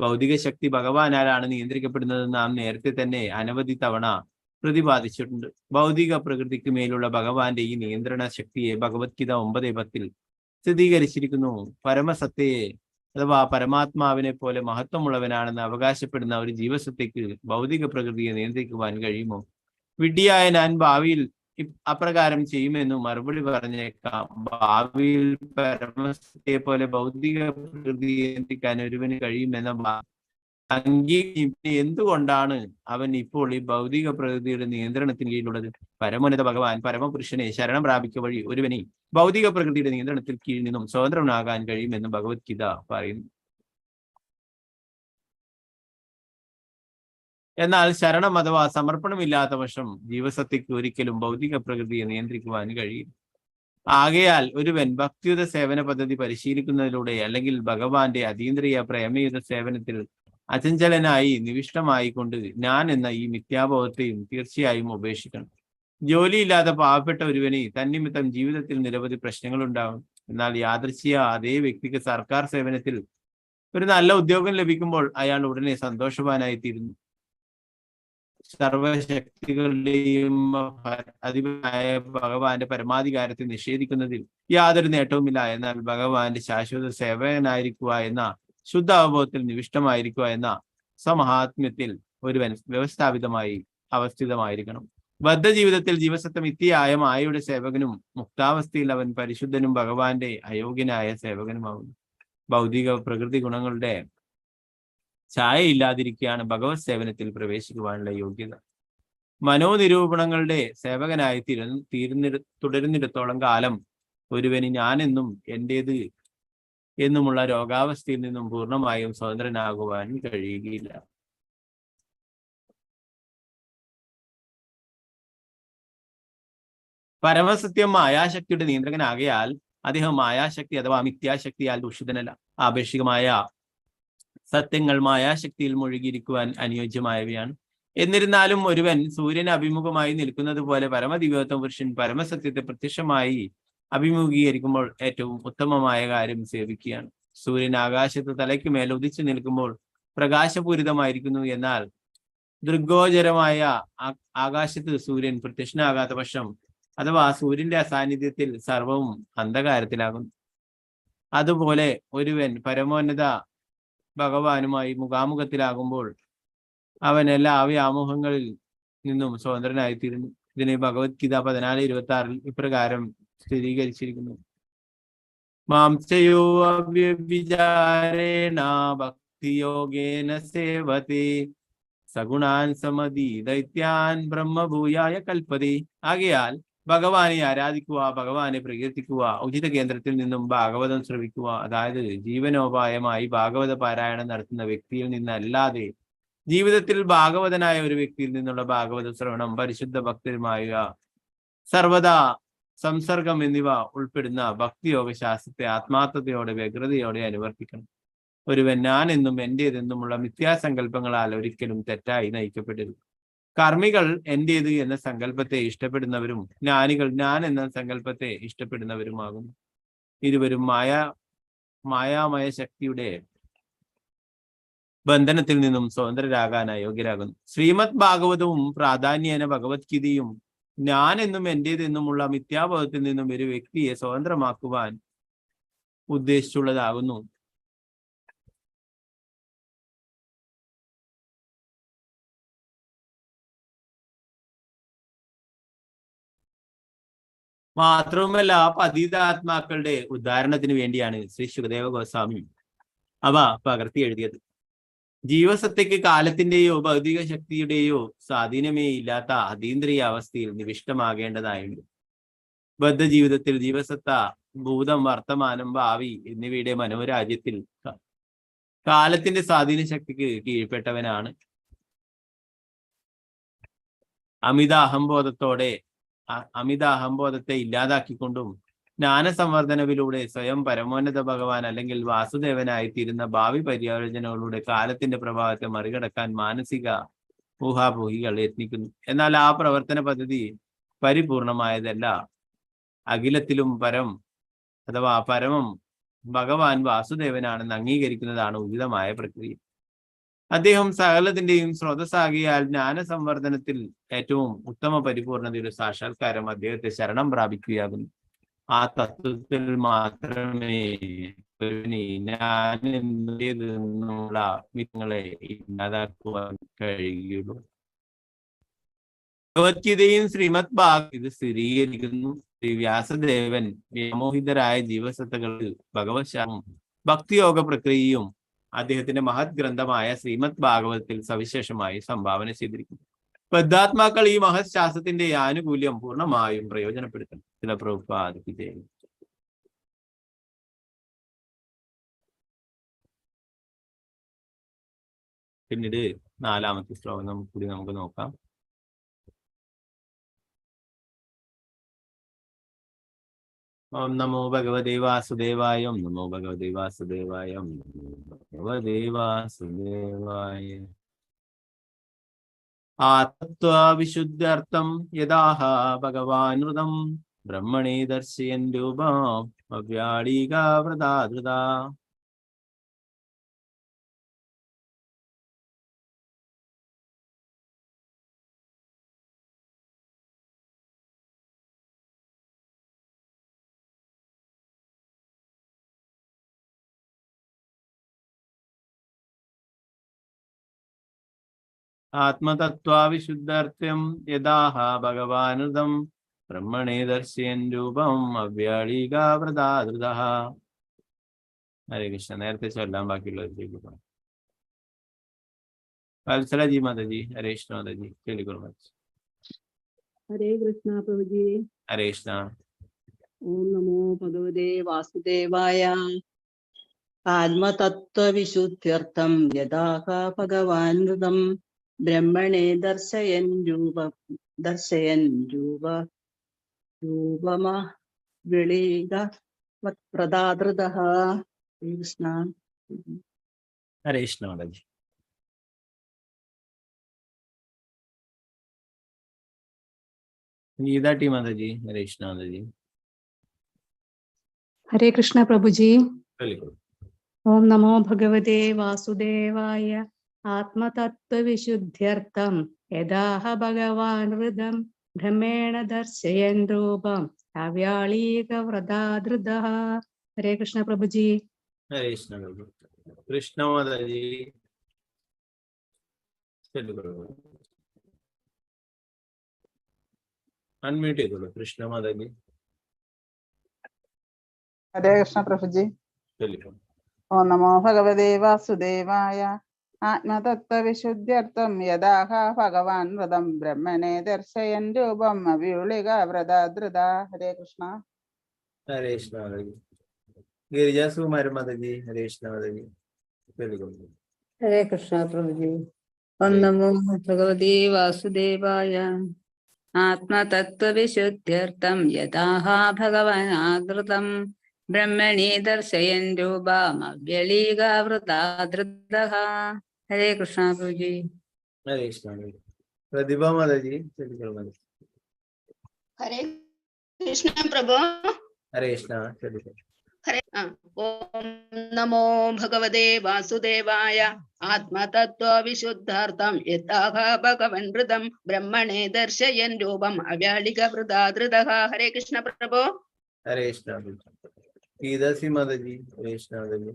ഭൗതിക ശക്തി ഭഗവാനാലാണ് നിയന്ത്രിക്കപ്പെടുന്നത് നാം നേരത്തെ തന്നെ അനവധി തവണ പ്രതിപാദിച്ചിട്ടുണ്ട്. ഭൗതിക പ്രകൃതിക്ക് മേലുള്ള ഭഗവാന്റെ ഈ നിയന്ത്രണ ശക്തിയെ ഭഗവത്ഗീത 9:10 സ്ഥിരീകരിച്ചിരിക്കുന്നു. പരമസത്തയെ അഥവാ പരമാത്മാവിനെ പോലെ മഹത്വമുള്ളവനാണെന്ന് അവകാശപ്പെടുന്ന ഒരു ജീവസത്തയ്ക്ക് ഭൗതിക പ്രകൃതിയെ നിയന്ത്രിക്കുവാൻ കഴിയുമോ? വിഡ്ഢിയായ ഞാൻ ഭാവിയിൽ അപ്രകാരം ചെയ്യുമെന്ന് മറുപടി പറഞ്ഞേക്കാം. ഭാവിയിൽ പരമസത്തയെ പോലെ ഭൗതിക പ്രകൃതിയെ നിയന്ത്രിക്കാൻ ഒരുവന് കഴിയുമെന്ന എന്തുകൊണ്ടാണ് അവൻ ഇപ്പോൾ ഈ ഭൗതിക പ്രകൃതിയുടെ നിയന്ത്രണത്തിന് കീഴിലുള്ളത്? പരമോന്നത ഭഗവാൻ പരമപുരുഷനെ ശരണം പ്രാപിക്കുക വഴി ഒരുവനെ ഭൗതിക പ്രകൃതിയുടെ നിയന്ത്രണത്തിൽ കീഴിൽ നിന്നും സ്വതന്ത്രനാകാൻ കഴിയുമെന്ന് ഭഗവത്ഗീത പറയുന്നു. എന്നാൽ ശരണം അഥവാ സമർപ്പണമില്ലാത്ത പക്ഷം ജീവസത്തയ്ക്ക് ഒരിക്കലും ഭൗതിക പ്രകൃതിയെ നിയന്ത്രിക്കുവാൻ കഴിയും. ആകയാൽ ഒരുവൻ ഭക്തിയുത സേവന പദ്ധതി പരിശീലിക്കുന്നതിലൂടെ അല്ലെങ്കിൽ ഭഗവാന്റെ അതീന്ദ്രിയ പ്രേമയുത സേവനത്തിൽ അചഞ്ചലനായി നിവിഷ്ടമായി കൊണ്ട് ഞാൻ എന്ന ഈ മിഥ്യാബോധത്തെയും തീർച്ചയായും ഉപേക്ഷിക്കണം. ജോലിയില്ലാത്ത പാവപ്പെട്ട ഒരുവന് തന്നിമിത്തം ജീവിതത്തിൽ നിരവധി പ്രശ്നങ്ങളുണ്ടാകും. എന്നാൽ യാദൃച്ഛിക അതേ വ്യക്തിക്ക് സർക്കാർ സേവനത്തിൽ ഒരു നല്ല ഉദ്യോഗം ലഭിക്കുമ്പോൾ അയാൾ ഉടനെ സന്തോഷവാനായിത്തീരുന്നു. സർവശക്തികളുടെയും അധിപനായ ഭഗവാന്റെ പരമാധികാരത്തെ നിഷേധിക്കുന്നതിൽ യാതൊരു നേട്ടവുമില്ല. എന്നാൽ ഭഗവാന്റെ ശാശ്വത സേവകനായിരിക്കുക എന്ന ശുദ്ധ അവബോധത്തിൽ നിവിഷ്ടമായിരിക്കുക എന്ന സമഹാത്മ്യത്തിൽ ഒരുവൻ വ്യവസ്ഥാപിതമായി അവസ്ഥിതമായിരിക്കണം. ബദ്ധജീവിതത്തിൽ ജീവസത്വം ഇത്തിയായ മായയുടെ സേവകനും, മുക്താവസ്ഥയിൽ അവൻ പരിശുദ്ധനും ഭഗവാന്റെ അയോഗ്യനായ സേവകനുമാകുന്നു. ഭൗതിക പ്രകൃതി ഗുണങ്ങളുടെ ഛായ ഇല്ലാതിരിക്കുകയാണ് ഭഗവത് സേവനത്തിൽ പ്രവേശിക്കുവാനുള്ള യോഗ്യത. മനോനിരൂപണങ്ങളുടെ സേവകനായി തുടരുന്നിടത്തോളം കാലം ഒരുവന് ഞാനെന്നും എന്റേത് എന്നുമുള്ള രോഗാവസ്ഥയിൽ നിന്നും പൂർണ്ണമായും സ്വതന്ത്രനാകുവാൻ കഴിയുകയില്ല. പരമസത്യം മായാശക്തിയുടെ നിയന്ത്രകനാകയാൽ അദ്ദേഹം മായാശക്തി അഥവാ മിഥ്യാശക്തിയാൽ ദൂഷിതനല്ല. ആപേക്ഷികമായ സത്യങ്ങൾ മായാശക്തിയിൽ മുഴുകിയിരിക്കുവാൻ അനുയോജ്യമായവയാണ്. എന്നിരുന്നാലും ഒരുവൻ സൂര്യന് അഭിമുഖമായി നിൽക്കുന്നത് പോലെ പരമദിവ്യോത്തമ പുരുഷൻ പരമസത്യത്തെ പ്രത്യക്ഷമായി അഭിമുഖീകരിക്കുമ്പോൾ ഏറ്റവും ഉത്തമമായ കാര്യം സേവിക്കുകയാണ്. സൂര്യൻ ആകാശത്ത് തലയ്ക്ക് മേൽ ഉദിച്ചു നിൽക്കുമ്പോൾ പ്രകാശപൂരിതമായിരിക്കുന്നു. എന്നാൽ ദൃഗ്ഗോചരമായ ആകാശത്ത് സൂര്യൻ പ്രത്യക്ഷനാകാത്ത പക്ഷം അഥവാ സൂര്യന്റെ അസാന്നിധ്യത്തിൽ സർവവും അന്ധകാരത്തിലാകുന്നു. അതുപോലെ ഒരുവൻ പരമോന്നത ഭഗവാനുമായി മുഖാമുഖത്തിലാകുമ്പോൾ അവൻ എല്ലാ വ്യാമോഹങ്ങളിൽ നിന്നും സ്വതന്ത്രനായിത്തീരുന്നു. ഇതിനെ ഭഗവത്ഗീത 14:26 ഇപ്രകാരം സ്ഥിരീകരിച്ചിരിക്കുന്നു. മാംസയോ അവ്യഭിചാരേണ ഭക്തിയോഗേന സേവതേ സഗുണാൻ സമതി ദൈത്യാൻ ബ്രഹ്മഭൂയായ കൽപ്പതേ. ആകയാൽ ഭഗവാനെ ആരാധിക്കുക, ഭഗവാനെ പ്രകീർത്തിക്കുക, ഉചിത കേന്ദ്രത്തിൽ നിന്നും ഭാഗവതം ശ്രവിക്കുക, അതായത് ജീവനോപായമായി ഭാഗവത പാരായണം നടത്തുന്ന വ്യക്തിയിൽ നിന്നല്ലാതെ ജീവിതത്തിൽ ഭാഗവതനായ ഒരു വ്യക്തിയിൽ നിന്നുള്ള ഭാഗവത ശ്രവണം, പരിശുദ്ധ ഭക്തരുമായ സർവദാ സംസർഗം എന്നിവ ഉൾപ്പെടുന്ന ഭക്തിയോഗ ശാസ്ത്രത്തെ ആത്മാർത്ഥതയോടെ വ്യഗ്രതയോടെ അനുവർത്തിക്കണം. ഒരുവൻ ഞാൻ എന്നും എന്റേതെന്നുമുള്ള മിഥ്യാസങ്കല്പങ്ങളാൽ ഒരിക്കലും തെറ്റായി നയിക്കപ്പെടരുത്. കർമ്മികൾ എന്റേത് എന്ന സങ്കല്പത്തെ ഇഷ്ടപ്പെടുന്നവരും ജ്ഞാനികൾ ഞാൻ എന്ന സങ്കല്പത്തെ ഇഷ്ടപ്പെടുന്നവരുമാകുന്നു. ഇരുവരും മായാമയ ശക്തിയുടെ ബന്ധനത്തിൽ നിന്നും സ്വതന്ത്രരാകാൻ അയോഗ്യരാകുന്നു. ശ്രീമദ് ഭാഗവതവും പ്രാധാന്യേന ഭഗവത്ഗീതയും ഞാൻ എന്നും എന്റേതെന്നുമുള്ള മിഥ്യാബോധത്തിൽ നിന്നും ഒരു വ്യക്തിയെ സ്വതന്ത്രമാക്കുവാൻ ഉദ്ദേശിച്ചുള്ളതാകുന്നു. മാത്രവുമല്ല പതിതാത്മാക്കളുടെ ഉദ്ധാരണത്തിന് വേണ്ടിയാണ് ശ്രീ ശുകദേവ ഗോസ്വാമി അവ പകർത്തി എഴുതിയത്. ജീവസത്തയ്ക്ക് കാലത്തിന്റെയോ ഭൗതിക ശക്തിയുടെയോ സ്വാധീനമേ ഇല്ലാത്ത അതീന്ദ്രിയ അവസ്ഥയിൽ നിവിഷ്ടമാകേണ്ടതായുണ്ട്. ബദ്ധജീവിതത്തിൽ ജീവസത്ത ഭൂതം, വർത്തമാനം, ഭാവി എന്നിവയുടെ മനോരാജ്യത്തിൽ കാലത്തിന്റെ സ്വാധീന ശക്തിക്ക് കീഴ്പ്പെട്ടവനാണ്. അമിത അഹംബോധത്തെ ഇല്ലാതാക്കിക്കൊണ്ടും ജ്ഞാനസംവർദ്ധനവിലൂടെ സ്വയം പരമോന്നത ഭഗവാൻ അല്ലെങ്കിൽ വാസുദേവനായി തീരുന്ന ഭാവി പര്യാലോചനകളുടെ കാലത്തിന്റെ പ്രഭാവത്തെ മറികടക്കാൻ മാനസിക ഊഹാപോഹികൾ യത്നിക്കുന്നു. എന്നാൽ ആ പ്രവർത്തന പദ്ധതി പരിപൂർണമായതല്ല. അഖിലത്തിലും പരമം ഭഗവാൻ വാസുദേവനാണെന്ന് അംഗീകരിക്കുന്നതാണ് ഉചിതമായ പ്രക്രിയ. അദ്ദേഹം സകലത്തിന്റെയും സ്രോതസ്സാകിയാൽ ജ്ഞാനസംവർദ്ധനത്തിൽ ഏറ്റവും ഉത്തമ പരിപൂർണതയുടെ സാക്ഷാത്കാരം അദ്ദേഹത്തെ ശരണം പ്രാപിക്കുകയാകുന്നു. ആ തത്വത്തിൽ മാത്രമേ ഞാനെന്നുള്ള വിധങ്ങളെ ഇല്ലാതാക്കുവാൻ കഴിയുള്ളൂ. ഭഗവത്ഗീതയും ശ്രീമദ് ഭാഗവതം ഇത് സ്ഥിരീകരിക്കുന്നു. ശ്രീ വ്യാസദേവൻ വ്യാമോഹിതരായ ജീവസത്തകൾക്ക് ഭഗവത്ശാപം ഭക്തിയോഗ പ്രക്രിയയും അദ്ദേഹത്തിന്റെ മഹത് ഗ്രന്ഥമായ ശ്രീമദ് ഭാഗവതത്തിൽ സവിശേഷമായി സംഭാവന ചെയ്തിരിക്കുന്നു. ബദ്ധാത്മാക്കൾ ഈ മഹത് ശാസ്ത്രത്തിന്റെ ആനുകൂല്യം പൂർണ്ണമായും പ്രയോജനപ്പെടുത്തണം. ചില പ്രഭുപാദിക്കുകയും പിന്നീട് 4-ാമത്തെ ശ്ലോകം നമുക്ക് നോക്കാം. ഓം നമോ ഭഗവതേ വാസുദേവായ. ഓം നമോ ഭഗവതേ വാസുദേവായ. ഓം നമോ ഭഗവതേ വാസുദേവായ. ആത്മവിശുദ്ധ്യർത്ഥം യഥാഹ ഭഗവാനൃതം ബ്രഹ്മണേ ദർശയൻ രൂപം അവ്യാളീകാവൃതാധൃത. ആത്മതത്വാവിശുദ്ധാർത്ഥ്യം യഥാഹ ഭഗവാനുദം ബ്രഹ്മണേ ദർശയൻ രൂപം അവ്യാളീകാവൃതാധൃതഃ. ഹരേ കൃഷ്ണ. നേരത്തെ ചൊല്ലാൻ ബാക്കിയുള്ളത് ചൊല്ലിക്കോളൂ. വത്സലജി മാതാജി. ഹരേ കൃഷ്ണ മാതാജി ചൊല്ലിക്കോളൂ. ഹരേ കൃഷ്ണ പ്രഭുജി. ഹരേ കൃഷ്ണ. ഓം നമോ ഭഗവതേ വാസുദേവായ. ആത്മതത്വവിശുദ്ധ്യർത്ഥം യഥാഹ ഭഗവാൻ ഋതം ബ്രഹ്മണേ ദർശയൻ രൂപമ വെളീക പ്രദാതൃതഃ. കൃഷ്ണ. ഹരേ കൃഷ്ണ മാതാജി. ഗീതാ ടി മാതാജി. ഹരേ കൃഷ്ണ മാതാജി. ഹരേ കൃഷ്ണ പ്രഭുജി. ചൊല്ലിക്കോളൂ. ഓം നമോ ഭഗവതേ വാസുദേവായ. ആത്മതത്വവിശുദ്ധ്യർത്ഥം യഥാഹ ഭഗവാൻ ഋതം ബ്രഹ്മേണ ദർശയൻ രൂപം അവ്യാളീകവൃതാധൃതഃ. ഹരേ കൃഷ്ണ പ്രഭുജി. ഹരേ കൃഷ്ണ മാതാജി. കൃഷ്ണ മാതാജി ചൊല്ലിക്കോളൂ. അൺമ്യൂട്ട് ചെയ്തോളൂ. കൃഷ്ണ മാതാജി ഹരേ കൃഷ്ണ പ്രഭുജി. ചൊല്ലിക്കോളൂ. ഓം നമോ ഭഗവതേ വാസുദേവായ. ആത്മതത്വവിശുദ്ധ്യർത്ഥം യഥാഹ ഭഗവാൻ വ്രതം ബ്രഹ്മണേ ദർശയൻ രൂപം അവ്യൂളിക വ്രതധൃത. ഹരേ കൃഷ്ണ. ഹരേ കൃഷ്ണ മാതാജി. ഗിരിജാസുകുമാരൻ മാതാജി. ഹരേ കൃഷ്ണ മാതാജി ചൊല്ലിക്കോളൂ. ഹരേ കൃഷ്ണ പ്രഭുജി. ഓം നമോ ഭഗവതേ വാസുദേവായ. ആത്മതത്വവിശുദ്ധ്യർത്ഥം യഥാഹ ഭഗവാൻ ആകൃതം ബ്രഹ്മണി ദർശയൻ രൂപമവ്യളീകാവൃതാധൃതഃ. ഹരേ കൃഷ്ണ പ്രഭുജി. ഹരേ കൃഷ്ണ മാതാജി. പ്രതിഭ മാതാജി ചൊല്ലിക്കോളൂ മാതാജി. ഹരേ കൃഷ്ണ പ്രഭു. ഹരേ കൃഷ്ണ ചൊല്ലിക്കോളൂ. ഓം നമോ ഭഗവതേ വാസുദേവായ. ആത്മതത്വവിശുദ്ധാർത്ഥം യഥാഹ ഭഗവൻ ഋതം ബ്രഹ്മണേ ദർശയൻ രൂപം അവ്യാളികവൃതാധൃതഃ. ഹരേ കൃഷ്ണ പ്രഭു. ഹരേ കൃഷ്ണ മാതാജി. ഗീതാസി മാതാജി. ഹരേ കൃഷ്ണ മാതാജി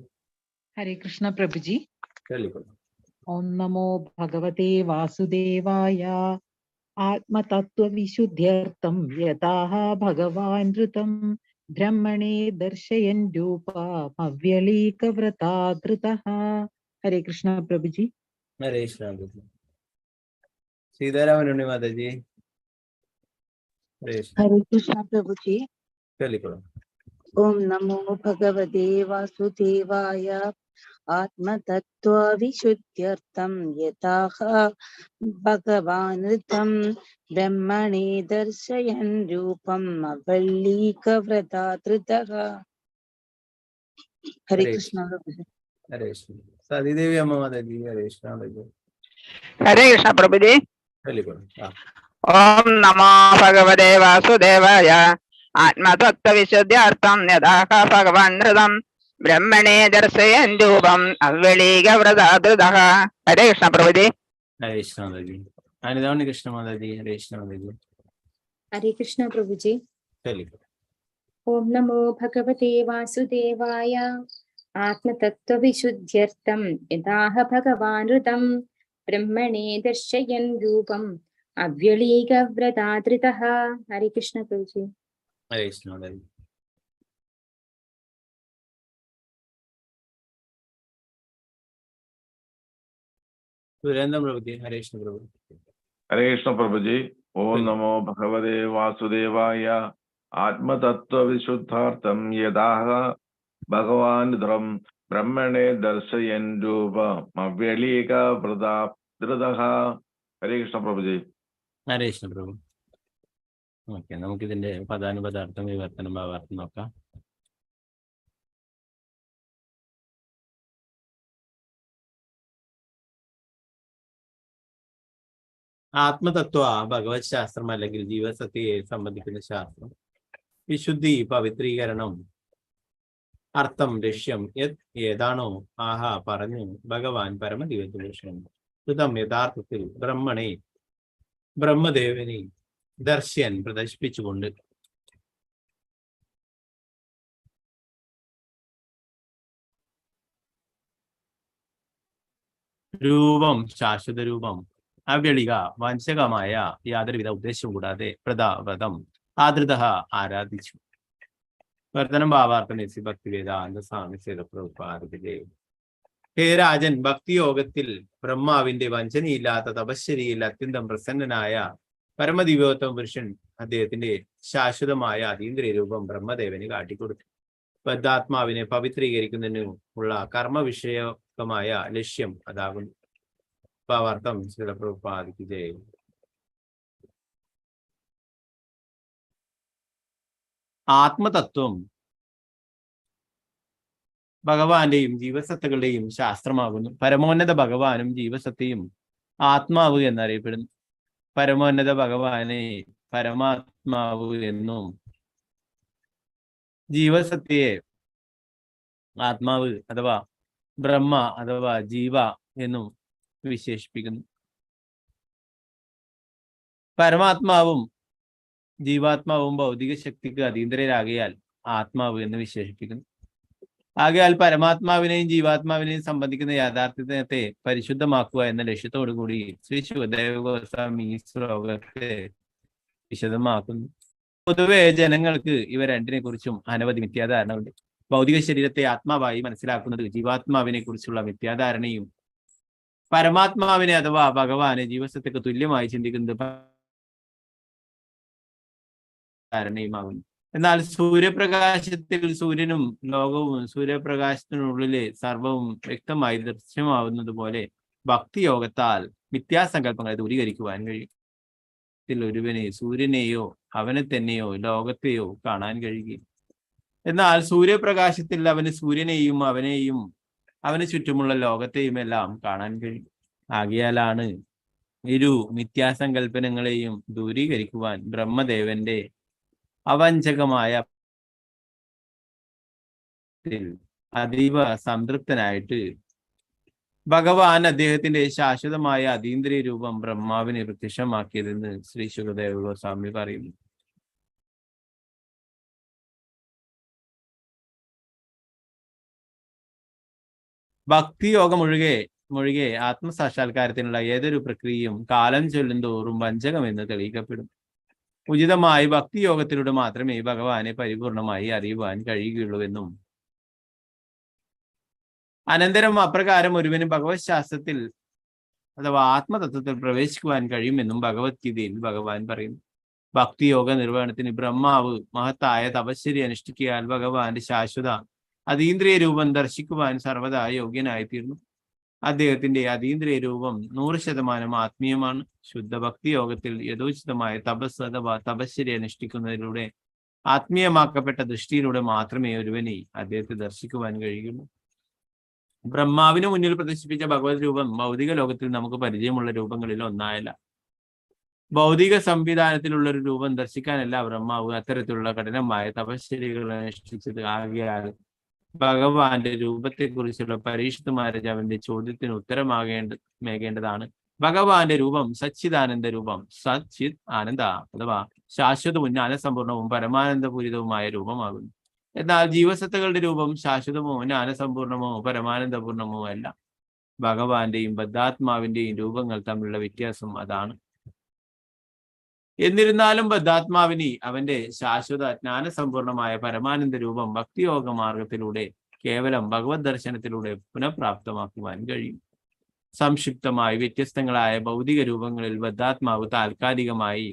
ഹരേ കൃഷ്ണ പ്രഭുജി. ചൊല്ലിക്കോളൂ. ഓം നമോ ഭഗവതേ വാസുദേവായ. ആത്മതത്വവിശുദ്ധ്യർത്ഥം യഥാഹ ഭഗവാൻ ഋതം ബ്രഹ്മണേ ദർശയൻ രൂപമവ്യളീകവൃതാധൃതഃ. ഹരേ കൃഷ്ണ പ്രഭുജി. ഹരേ കൃഷ്ണ മാതാജി. സീതാരാമനുണ്ണി മാതാജി. ഹരേ കൃഷ്ണ. ഹരേ കൃഷ്ണ പ്രഭുജി. ചൊല്ലിക്കോളൂ. ഓം നമോ ഭഗവതേ വാസുദേവായ. ആത്മതത്വവിശുദ്ധ്യർത്ഥം യഥാഹ ഭഗവാൻ ഋതം ബ്രഹ്മണേ ദർശയൻ രൂപം അവ്യളീകവൃതാധൃതഃ. ഹരേ കൃഷ്ണ പ്രഭുജി. ഹരേ കൃഷ്ണ. സതീദേവി അമ്മ മാതാജി. ഹരേ കൃഷ്ണ മാതാജി ഹരേ കൃഷ്ണ പ്രഭുജി. ചൊല്ലിക്കോളൂ. ഓം നമോ ഭഗവതേ വാസുദേവായ. ആത്മതത്വവിശുദ്ധ്യർത്ഥം യഥാഹ ഭഗവാൻ ഋതം ബ്രഹ്മണേ ദർശയൻ രൂപം അവ്യളീകവൃതാധൃതഃ. ഹരേ കൃഷ്ണ പ്രഭുജി. ഹരേ കൃഷ്ണ മാതാജി. അനിതാവണി കൃഷ്ണ മാതാജി. ഹരേ കൃഷ്ണ മാതാജി ഹരേ കൃഷ്ണ പ്രഭുജി. ചൊല്ലിക്കോളൂ. ഓം നമോ ഭഗവതേ വാസുദേവായ. ആത്മതത്വവിശുദ്ധ്യർത്ഥം യഥാഹ ഭഗവാൻ ഋതം ബ്രഹ്മണേ ദർശയൻ രൂപം അവ്യളീകവൃതാധൃതഃ. ഹരേ കൃഷ്ണ പ്രഭുജി. ഹരേ കൃഷ്ണ മാതാജി. സുരേന്ദ്രൻ പ്രഭുജി. ഹരേ കൃഷ്ണ പ്രഭു. ഹരേ കൃഷ്ണ പ്രഭുജി. ഓം നമോ ഭഗവതേ വാസുദേവായ. ആത്മതത്വവിശുദ്ധാർത്ഥം യഥാഹ ഭഗവാൻ ധൃം ബ്രഹ്മണേ ദർശയൻ രൂപമവ്യളീകവൃതാധൃതഃ. ഹരേ കൃഷ്ണ പ്രഭുജി. ഹരേ കൃഷ്ണ പ്രഭു. ഓക്കെ, നമുക്കിതിന്റെ പദാനുപദാർത്ഥം വിവർത്തനം ഭാവാർത്ഥം നോക്കാം. ആത്മതത്വ ഭഗവത് ശാസ്ത്രം അല്ലെങ്കിൽ ജീവസത്യയെ സംബന്ധിക്കുന്ന ശാസ്ത്രം. വിശുദ്ധി, പവിത്രീകരണം, അർത്ഥം, ലക്ഷ്യം ഏതാണോ ആഹാ പറഞ്ഞു ഭഗവാൻ പരമദിവ്യപുരുഷൻ ഋതം യഥാർത്ഥത്തിൽ ബ്രഹ്മണെ ബ്രഹ്മദേവനെ ദർശ്യൻ പ്രദർശിപ്പിച്ചുകൊണ്ട് രൂപം ശാശ്വത രൂപം അവ്യളിക വഞ്ചകമായ യാതൊരുവിധ ഉദ്ദേശവും കൂടാതെ പ്രതാവ്രതം ആദൃത ആരാധിച്ചു. വർത്തനം ഭാവാർത്ഥം എസി ഭക്തി വേദാന്ത സ്വാമി സേതപ്രഭുപാദത്തിലെ. ഹേ രാജൻ, ഭക്തിയോഗത്തിൽ ബ്രഹ്മാവിന്റെ വഞ്ചനയില്ലാത്ത തപശ്ശരിയിൽ അത്യന്തം പ്രസന്നനായ പരമദിവ്യോത്തമ പുരുഷൻ അദ്ദേഹത്തിന്റെ ശാശ്വതമായ അതീന്ദ്രിയ രൂപം ബ്രഹ്മദേവന് കാട്ടിക്കൊടുത്തു. ബദ്ധാത്മാവിനെ പവിത്രീകരിക്കുന്നതിന് ഉള്ള കർമ്മവിഷയകമായ ലക്ഷ്യം അതാകുന്നു. ഭാവാർത്ഥം ശിലപ്രഭുപാദിക്ക് ജയം. ആത്മതത്വം ഭഗവാന്റെയും ജീവസത്തകളുടെയും ശാസ്ത്രമാകുന്നു. പരമോന്നത ഭഗവാനും ജീവസത്തയും ആത്മാവ് എന്നറിയപ്പെടുന്നു. പരമോന്നത ഭഗവാനെ പരമാത്മാവ് എന്നും ജീവസത്തയെ ആത്മാവ് അഥവാ ബ്രഹ്മ അഥവാ ജീവ എന്നും വിശേഷിപ്പിക്കുന്നു. പരമാത്മാവും ജീവാത്മാവും ഭൗതിക ശക്തിക്ക് അതീന്ദ്രരാകിയാൽ ആത്മാവ് എന്ന് വിശേഷിപ്പിക്കുന്നു. ആകയാൽ പരമാത്മാവിനെയും ജീവാത്മാവിനെയും സംബന്ധിക്കുന്ന യാഥാർത്ഥ്യത്തെ പരിശുദ്ധമാക്കുക എന്ന ലക്ഷ്യത്തോടു കൂടി ശ്രീ ശിവദേവ ഗോസ്വാമി ഈ ശ്ലോകത്തെ വിശദമാക്കുന്നു. പൊതുവെ ജനങ്ങൾക്ക് ഇവ രണ്ടിനെ കുറിച്ചും അനവധി മിഥ്യാധാരണയുണ്ട്. ഭൗതിക ശരീരത്തെ ആത്മാവായി മനസ്സിലാക്കുന്നത് ജീവാത്മാവിനെ കുറിച്ചുള്ള മിഥ്യാധാരണയും പരമാത്മാവിനെ അഥവാ ഭഗവാനെ ജീവസത്തക്ക് തുല്യമായി ചിന്തിക്കുന്നത് ധാരണയുമാകുന്നു. എന്നാൽ സൂര്യപ്രകാശത്തിൽ സൂര്യനും ലോകവും സൂര്യപ്രകാശത്തിനുള്ളിലെ സർവവും വ്യക്തമായി ദൃശ്യമാവുന്നത് പോലെ ഭക്തിയോഗത്താൽ മിഥ്യാസങ്കല്പങ്ങളെ ദൂരീകരിക്കുവാൻ കഴിയും. ഒരുവനെ സൂര്യനെയോ അവനെ തന്നെയോ ലോകത്തെയോ കാണാൻ കഴിയുകയും എന്നാൽ സൂര്യപ്രകാശത്തിൽ അവന് സൂര്യനെയും അവനെയും അവന് ചുറ്റുമുള്ള ലോകത്തെയും എല്ലാം കാണാൻ കഴിയും. ആകയാലാണ് ഇരു മിഥ്യാസങ്കല്പനങ്ങളെയും ദൂരീകരിക്കുവാൻ ബ്രഹ്മദേവന്റെ അവഞ്ചകമായ അതീവ സംതൃപ്തനായിട്ട് ഭഗവാൻ അദ്ദേഹത്തിന്റെ ശാശ്വതമായ അതീന്ദ്രിയ രൂപം ബ്രഹ്മാവിനെ പ്രത്യക്ഷമാക്കിയതെന്ന് ശ്രീ ശുകദേവ ഗോസ്വാമി പറയുന്നു. ഭക്തിയോഗം ഒഴികെ ആത്മസാക്ഷാത്കാരത്തിനുള്ള ഏതൊരു പ്രക്രിയയും കാലം ചൊല്ലും തോറും വഞ്ചകമെന്ന് തെളിയിക്കപ്പെടും. ഉചിതമായി ഭക്തിയോഗത്തിലൂടെ മാത്രമേ ഭഗവാനെ പരിപൂർണമായി അറിയുവാൻ കഴിയുകയുള്ളൂവെന്നും അനന്തരം അപ്രകാരം ഒരുവന് ഭഗവത് ശാസ്ത്രത്തിൽ അഥവാ ആത്മതത്വത്തിൽ പ്രവേശിക്കുവാൻ കഴിയുമെന്നും ഭഗവത്ഗീതയിൽ ഭഗവാൻ പറയുന്നു. ഭക്തിയോഗ നിർവഹണത്തിന് ബ്രഹ്മാവ് മഹത്തായ തപശ്ശരി അനുഷ്ഠിക്കിയാൽ ഭഗവാന്റെ ശാശ്വത അതീന്ദ്രിയ രൂപം ദർശിക്കുവാൻ സർവ്വതാ യോഗ്യനായിത്തീർന്നു. അദ്ദേഹത്തിന്റെ അതീന്ദ്രിയ രൂപം 100% ആത്മീയമാണ്. ശുദ്ധ ഭക്തി യോഗത്തിൽ യഥോചിതമായ തപസ് അഥവാ തപശ്ശരി അനുഷ്ഠിക്കുന്നതിലൂടെ ആത്മീയമാക്കപ്പെട്ട ദൃഷ്ടിയിലൂടെ മാത്രമേ ഒരുവനെ അദ്ദേഹത്തെ ദർശിക്കുവാൻ കഴിയുള്ളൂ. ബ്രഹ്മാവിന് മുന്നിൽ പ്രദർശിപ്പിച്ച ഭഗവത് രൂപം ഭൗതിക ലോകത്തിൽ നമുക്ക് പരിചയമുള്ള രൂപങ്ങളിൽ ഒന്നായല്ല. ഭൗതിക സംവിധാനത്തിലുള്ള ഒരു രൂപം ദർശിക്കാനല്ല ബ്രഹ്മാവ് അത്തരത്തിലുള്ള കഠിനമായ തപശ്ശരികൾ അനുഷ്ഠിച്ചത്. ആകയാൽ ഭഗവാന്റെ രൂപത്തെക്കുറിച്ചുള്ള പരീക്ഷിതമായ രാജാവിന്റെ ചോദ്യത്തിന് ഉത്തരമാകേണ്ടതാണ്. ഭഗവാന്റെ രൂപം സച്ചിദാനന്ദ രൂപം, സച്ചിത് ആനന്ദ അഥവാ ശാശ്വതവും ജ്ഞാനസമ്പൂർണവും പരമാനന്ദപൂരിതവുമായ രൂപമാകുന്നു. എന്നാൽ ജീവസത്തകളുടെ രൂപം ശാശ്വതമോ ജ്ഞാനസമ്പൂർണമോ പരമാനന്ദപൂർണമോ അല്ല. ഭഗവാന്റെയും ബദ്ധാത്മാവിന്റെയും രൂപങ്ങൾ തമ്മിലുള്ള വ്യത്യാസം അതാണ്. എന്നിരുന്നാലും ബദ്ധാത്മാവിന് അവന്റെ ശാശ്വത ജ്ഞാനസമ്പൂർണമായ പരമാനന്ദ രൂപം ഭക്തിയോഗ മാർഗത്തിലൂടെ കേവലം ഭഗവത് ദർശനത്തിലൂടെ പുനഃപ്രാപ്തമാക്കുവാൻ കഴിയും. സംക്ഷിപ്തമായി വ്യത്യസ്തങ്ങളായ ഭൗതിക രൂപങ്ങളിൽ ബദ്ധാത്മാവ് താൽക്കാലികമായി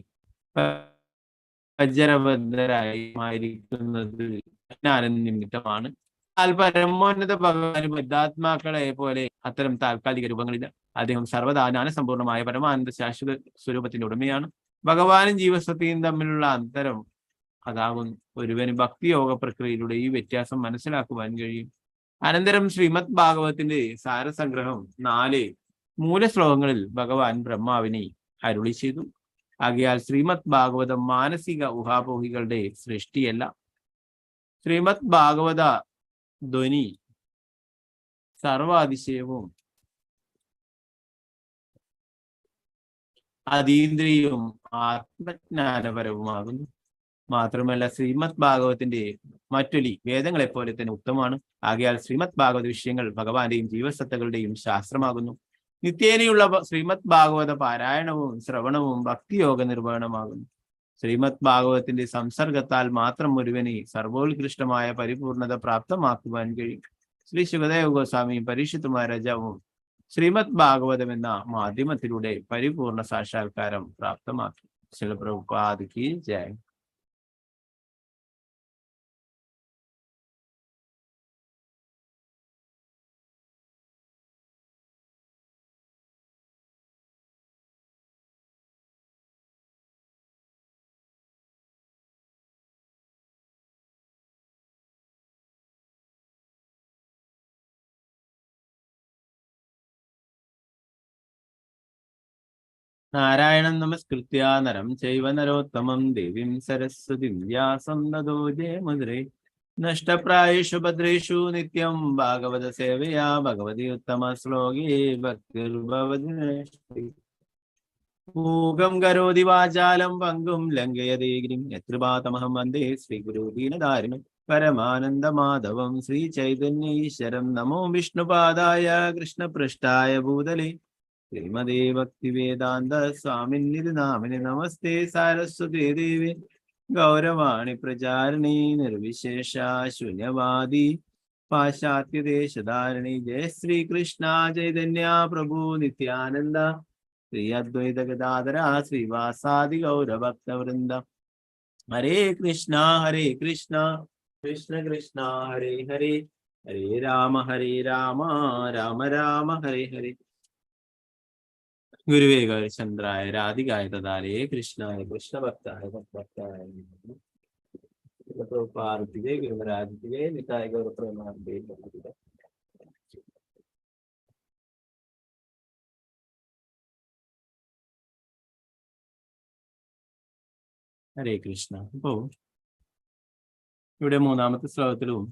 വജ്രബദ്ധരായിരിക്കുന്നത് ജ്ഞാനനിമിത്തമാണ്. എന്നാൽ പരമോന്നത ഭഗവാൻ ബദ്ധാത്മാക്കളെ പോലെ അത്തരം താൽക്കാലിക രൂപങ്ങളില്ല. അദ്ദേഹം സർവ്വതാ ജ്ഞാനസമ്പൂർണമായ പരമാനന്ദ ശാശ്വത സ്വരൂപത്തിന്റെ ഉടമയാണ്. ഭഗവാനും ജീവസത്തയും തമ്മിലുള്ള അന്തരം അതാകുന്നു. ഒരുവന് ഭക്തിയോഗ പ്രക്രിയയിലൂടെ ഈ വ്യത്യാസം മനസ്സിലാക്കുവാൻ കഴിയും. അനന്തരം ശ്രീമദ് ഭാഗവതത്തിന്റെ സാരസംഗ്രഹം 4 മൂലശ്ലോകങ്ങളിൽ ഭഗവാൻ ബ്രഹ്മാവിനെ അരുളി ചെയ്തു. ആകയാൽ ശ്രീമദ് ഭാഗവതം മാനസിക ഊഹാപോഹികളുടെ സൃഷ്ടിയല്ല. ശ്രീമദ് ഭാഗവത ധ്വനി സർവാതിശയവും അതീന്ദ്രിയവും ആത്മജ്ഞാനപരവുമാകുന്നു. മാത്രമല്ല ശ്രീമദ് ഭാഗവത്തിന്റെ മറ്റൊലി വേദങ്ങളെ പോലെ തന്നെ ഉത്തമമാണ്. ആകയാൽ ശ്രീമദ് ഭാഗവത വിഷയങ്ങൾ ഭഗവാന്റെയും ജീവസത്തകളുടെയും ശാസ്ത്രമാകുന്നു. നിത്യേനയുള്ള ശ്രീമദ് ഭാഗവത പാരായണവും ശ്രവണവും ഭക്തിയോഗ നിർവഹണമാകുന്നു. ശ്രീമദ് ഭാഗവതത്തിന്റെ സംസർഗത്താൽ മാത്രം ഒരുവനെ സർവോത്കൃഷ്ടമായ പരിപൂർണത പ്രാപ്തമാക്കുവാൻ കഴിയും. ശ്രീ ശുകദേവ ഗോസ്വാമി പരീക്ഷിത് മഹാരാജാവും ശ്രീമദ് ഭാഗവതം എന്ന മാധ്യമത്തിലൂടെ പരിപൂർണ സാക്ഷാത്കാരം പ്രാപ്തമാക്കി. ശ്രീല പ്രഭുപാദ് കി ജയ്. നാരായണം നമസ്കൃത്യ നരം ചൈവ നരോത്തമം ദേവീം സരസ്വതിം വ്യാസം തതോ ജയമുദ്രേ. നഷ്ടപ്രായേഷു ഭദ്രേഷു നിത്യം ഭാഗവത സേവയാ ഭഗവതി ഉത്തമ ശ്ലോകേ ഭക്തിർഭവതി നശ്യതി. മൂകം കരോതി വാചാലം പങ്കും ലംഘയതേ ഗിരിം യത്കൃപാതമഹം വന്ദേ ശ്രീഗുരു ദീനധാരിണം പരമാനന്ദ മാധവം ശ്രീ ചൈതന്യൈശ്വരം. നമോ വിഷ്ണുപാദായ കൃഷ്ണപൃഷ്ഠായ ഭൂതലേ ശ്രീമദേ ഭക്തിവേദാന്ത സ്വാമിന്നിധി നാമിനി. നമസ്തേ സാരസ്വതേ ദേവി ഗൗരവാണി പ്രചാരിണി നിർവിശേഷ ശൂന്യവാദി പാശ്ചാത്യദേശധാരിണി. ജയ ശ്രീകൃഷ്ണ ചൈതന്യ പ്രഭു നിത്യാനന്ദ ശ്രീ അദ്വൈത ഗദാധര ശ്രീവാസാദി ഗൗരഭക്തവൃന്ദ. ഹരേ കൃഷ്ണ കൃഷ്ണ കൃഷ്ണ ഹരേ ഹരേ, ഹരേ രാമ രാമ രാമ ഹരേ ഹരേ. ഗുരുവേ ഗൗരചന്ദ്രായ രാധികായ തദാലേ കൃഷ്ണായ കൃഷ്ണഭക്തായ ഭക്തായ പാർവതിയെ ഗുരുമരാജിയെ നിതായ ഗൗരപ്രേമാനന്ദേ. ഹരേ കൃഷ്ണ. അപ്പോ ഇവിടെ മൂന്നാമത്തെ ശ്ലോകത്തിലും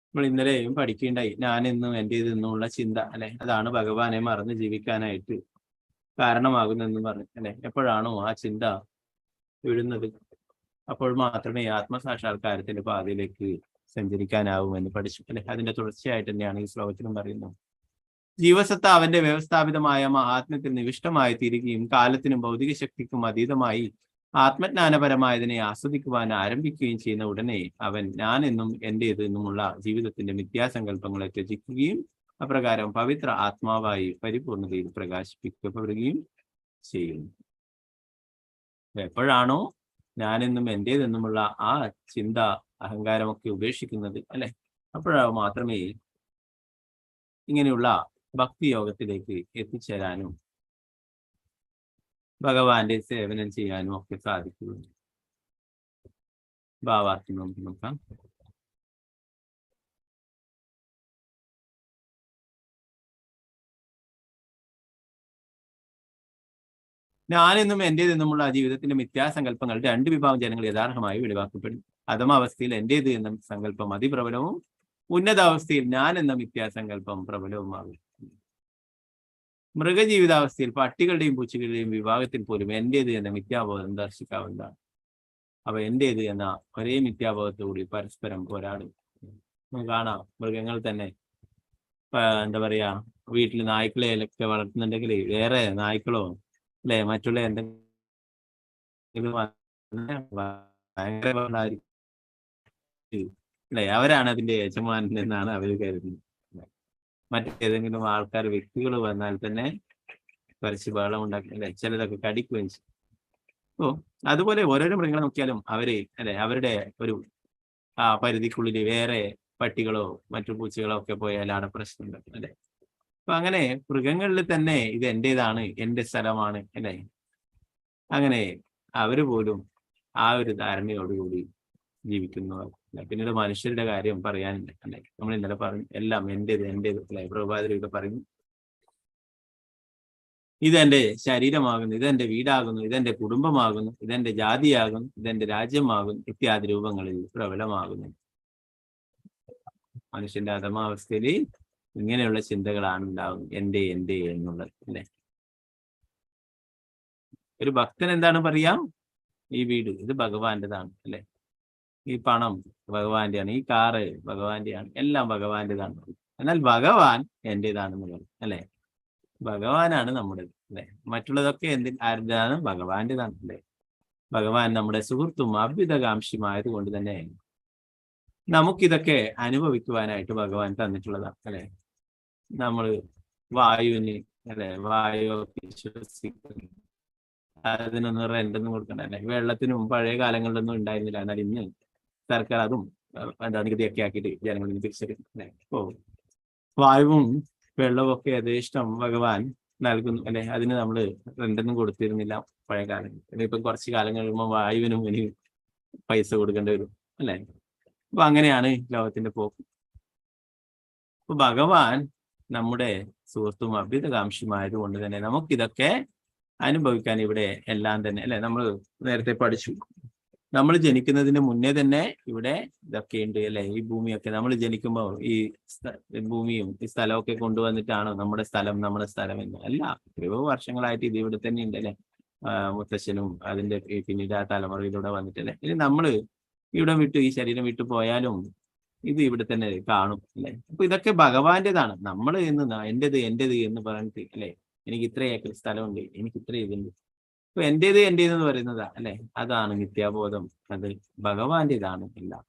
നമ്മൾ ഇന്നലെയും പഠിക്കേണ്ടായി ഞാനെന്നും എൻ്റേതെന്നുള്ള ചിന്ത അല്ലെ, അതാണ് ഭഗവാനെ മറന്ന് ജീവിക്കാനായിട്ട് കാരണമാകുന്നെന്ന് പറഞ്ഞു അല്ലെ. എപ്പോഴാണോ ആ ചിന്ത വീഴുന്നത് അപ്പോൾ മാത്രമേ ആത്മസാക്ഷാത്കാരത്തിന്റെ പാതയിലേക്ക് സഞ്ചരിക്കാനാവുമെന്ന് പഠിച്ചു അല്ലെ. അതിന്റെ തുടർച്ചയായിട്ട് തന്നെയാണ് ഈ ശ്ലോകത്തിലും പറയുന്നത്. ജീവസത്ത അവന്റെ വ്യവസ്ഥാപിതമായ മഹാത്മ്യത്തിൽ നിവിഷ്ടമായി തീരുകയും കാലത്തിനും ഭൗതിക ശക്തിക്കും അതീതമായി ആത്മജ്ഞാനപരമായതിനെ ആസ്വദിക്കുവാൻ ആരംഭിക്കുകയും ചെയ്യുന്ന ഉടനെ അവൻ ഞാൻ എന്നും എൻ്റേത് എന്നുമുള്ള ജീവിതത്തിന്റെ മിഥ്യാസങ്കല്പങ്ങളെ ത്യജിക്കുകയും അപ്രകാരം പവിത്ര ആത്മാവായി പരിപൂർണതയിൽ പ്രകാശിപ്പിക്കപ്പെടുകയും ചെയ്യുന്നു. എപ്പോഴാണോ ഞാനെന്നും എൻ്റേതെന്നുമുള്ള ആ ചിന്ത അഹങ്കാരമൊക്കെ ഉപേക്ഷിക്കുന്നത് അല്ലെ, അപ്പോഴാവും മാത്രമേ ഇങ്ങനെയുള്ള ഭക്തിയോഗത്തിലേക്ക് എത്തിച്ചേരാനും ഭഗവാന്റെ സേവനം ചെയ്യാനും ഒക്കെ സാധിക്കുന്നു. ഭാവാർത്ഥം നമുക്ക് നോക്കാം. ഞാനെന്നും എൻ്റേതെന്നുമുള്ള ജീവിതത്തിന്റെ മിഥ്യാസങ്കല്പങ്ങൾ രണ്ട് വിഭാഗം ജനങ്ങൾ യഥാർത്ഥമായി വെളിവാക്കപ്പെടും. അധമാവസ്ഥയിൽ എൻ്റേത് എന്ന സങ്കല്പം അതിപ്രബലവും ഉന്നതാവസ്ഥയിൽ ഞാൻ എന്ന മിഥ്യാസങ്കല്പം പ്രബലവുമാകും. മൃഗജീവിതാവസ്ഥയിൽ പട്ടികളുടെയും പൂച്ചകളുടെയും വിഭാഗത്തിൽ പോലും എൻ്റേത് എന്ന മിഥ്യാബോധം ദർശിക്കാവുന്നതാണ്. അവ എൻ്റേത് എന്ന ഒരേ മിഥ്യാബോധത്തോടുകൂടി പരസ്പരം പോരാടും. നമുക്ക് കാണാം, മൃഗങ്ങൾ തന്നെ എന്താ പറയാ, വീട്ടിൽ നായ്ക്കളെയൊക്കെ വളർത്തുന്നുണ്ടെങ്കിൽ വേറെ നായ്ക്കളോ അല്ലെ മറ്റുള്ള എന്തെങ്കിലും ഭയങ്കര അല്ലെ, അവരാണ് അതിന്റെ യജമാനൻ എന്നാണ് അവർ കരുതുന്നത്. മറ്റേതെങ്കിലും ആൾക്കാർ വ്യക്തികൾ വന്നാൽ തന്നെ കുറച്ച് ബഹളം ഉണ്ടാക്കി അല്ലെ, ചിലതൊക്കെ കടിക്കുകയും ചെയ്യും. അതുപോലെ ഓരോരോ മൃഗങ്ങളെ നോക്കിയാലും അവര് അല്ലെ അവരുടെ ഒരു പരിധിക്കുള്ളിൽ വേറെ പട്ടികളോ മറ്റു പൂച്ചകളോ ഒക്കെ പോയാലാണ് പ്രശ്നം അല്ലെ. അപ്പൊ അങ്ങനെ മൃഗങ്ങളിൽ തന്നെ ഇത് എൻ്റേതാണ്, എൻ്റെ സ്ഥലമാണ് അല്ലെ, അങ്ങനെ അവര് പോലും ആ ഒരു ധാരണയോടുകൂടി ജീവിക്കുന്നവർ. പിന്നീട് മനുഷ്യരുടെ കാര്യം പറയാനില്ല അല്ലെ, നമ്മൾ ഇന്നലെ പറഞ്ഞു എല്ലാം എൻ്റേത് അല്ലെ. പ്രഭാതരൂപ പറയുന്നു, ഇതെന്റെ ശരീരമാകുന്നു, ഇതെന്റെ വീടാകുന്നു, ഇതെന്റെ കുടുംബമാകുന്നു, ഇതെന്റെ ജാതിയാകുന്നു, ഇതെന്റെ രാജ്യമാകുന്നു ഇത്യാദി രൂപങ്ങളിൽ പ്രബലമാകുന്നു. മനുഷ്യന്റെ അധമാവസ്ഥയിൽ ഇങ്ങനെയുള്ള ചിന്തകളാണ് ഉണ്ടാകുന്നത്, എൻ്റെ എന്നുള്ളത് അല്ലെ. ഒരു ഭക്തൻ എന്താണ് പറയാ, ഈ വീട് ഇത് ഭഗവാന്റെതാണ് അല്ലെ, ഈ പണം ഭഗവാന്റെയാണ്, ഈ കാറ് ഭഗവാന്റെയാണ്, എല്ലാം ഭഗവാന്റെതാണ്. എന്നാൽ ഭഗവാൻ എൻ്റെതാണെന്ന് പറയും അല്ലെ. ഭഗവാനാണ് നമ്മുടേത് അല്ലെ. മറ്റുള്ളതൊക്കെ ആരുടേതാണ്? ഭഗവാന്റേതാണ് അല്ലെ. ഭഗവാൻ നമ്മുടെ സുഹൃത്തും അഭ്യുതകാംക്ഷിയുമായത് കൊണ്ട് തന്നെ നമുക്കിതൊക്കെ അനുഭവിക്കുവാനായിട്ട് ഭഗവാൻ തന്നിട്ടുള്ളതാണ് അല്ലെ. നമ്മൾ വായുവിന് അല്ലെ, വായു ശ്വസിക്കുന്നു, അതിനൊന്നും റെന്റൊന്നും കൊടുക്കണ്ട അല്ലെ. വെള്ളത്തിനും പഴയ കാലങ്ങളിലൊന്നും ഉണ്ടായിരുന്നില്ല. എന്നാൽ ഇന്ന് സർക്കാർ അതും നികുതിയൊക്കെ ആക്കിയിട്ട് ജനങ്ങളിൽ തിരിച്ചെടുക്കും അല്ലെ. ഇപ്പോ വായുവും വെള്ളവും ഒക്കെ യഥേഷ്ടം ഭഗവാൻ നൽകുന്നു അല്ലെ. അതിന് നമ്മൾ റെന്റൊന്നും കൊടുത്തിരുന്നില്ല പഴയ കാലങ്ങളിൽ. ഇനിയിപ്പം കുറച്ച് കാലങ്ങൾ കഴിയുമ്പോൾ വായുവിനും ഇനി പൈസ കൊടുക്കേണ്ടി വരും അല്ലെ. അപ്പൊ അങ്ങനെയാണ് ലോകത്തിന്റെ പോക്ക്. അപ്പൊ ഭഗവാൻ നമ്മുടെ സുഹൃത്തും അഭ്യുതകാംക്ഷിയുമായത് കൊണ്ട് തന്നെ നമുക്കിതൊക്കെ അനുഭവിക്കാൻ ഇവിടെ എല്ലാം തന്നെ അല്ലെ. നമ്മൾ നേരത്തെ പഠിച്ചു, നമ്മൾ ജനിക്കുന്നതിന് മുന്നേ തന്നെ ഇവിടെ ഇതൊക്കെ ഉണ്ട് അല്ലെ. ഈ ഭൂമിയൊക്കെ നമ്മൾ ജനിക്കുമ്പോൾ ഈ ഭൂമിയും ഈ സ്ഥലമൊക്കെ കൊണ്ടുവന്നിട്ടാണോ നമ്മുടെ സ്ഥലം എന്ന്? അല്ല, എത്രയോ വർഷങ്ങളായിട്ട് ഇത് ഇവിടെ തന്നെ ഉണ്ട് അല്ലെ. മുത്തശ്ശനും അതിന്റെ പിന്നീട് ആ തലമുറയിലൂടെ വന്നിട്ടല്ലേ. ഇനി നമ്മള് ഇവിടെ വിട്ടു, ഈ ശരീരം വിട്ടു പോയാലും ഇത് ഇവിടെ തന്നെ കാണും അല്ലെ. അപ്പൊ ഇതൊക്കെ ഭഗവാന്റേതാണ്. നമ്മൾ എന്റേത് എന്ന് പറഞ്ഞിട്ട് അല്ലെ, എനിക്ക് ഇത്ര ഏക്കർ സ്ഥലമുണ്ട്, എനിക്ക് ഇത്ര ഇതുണ്ട്. അപ്പൊ എന്റേതെന്ന് പറയുന്നതാ അല്ലെ. അതാണ് മിഥ്യാബോധം. അത് ഭഗവാന്റേതാണ് എല്ലാം.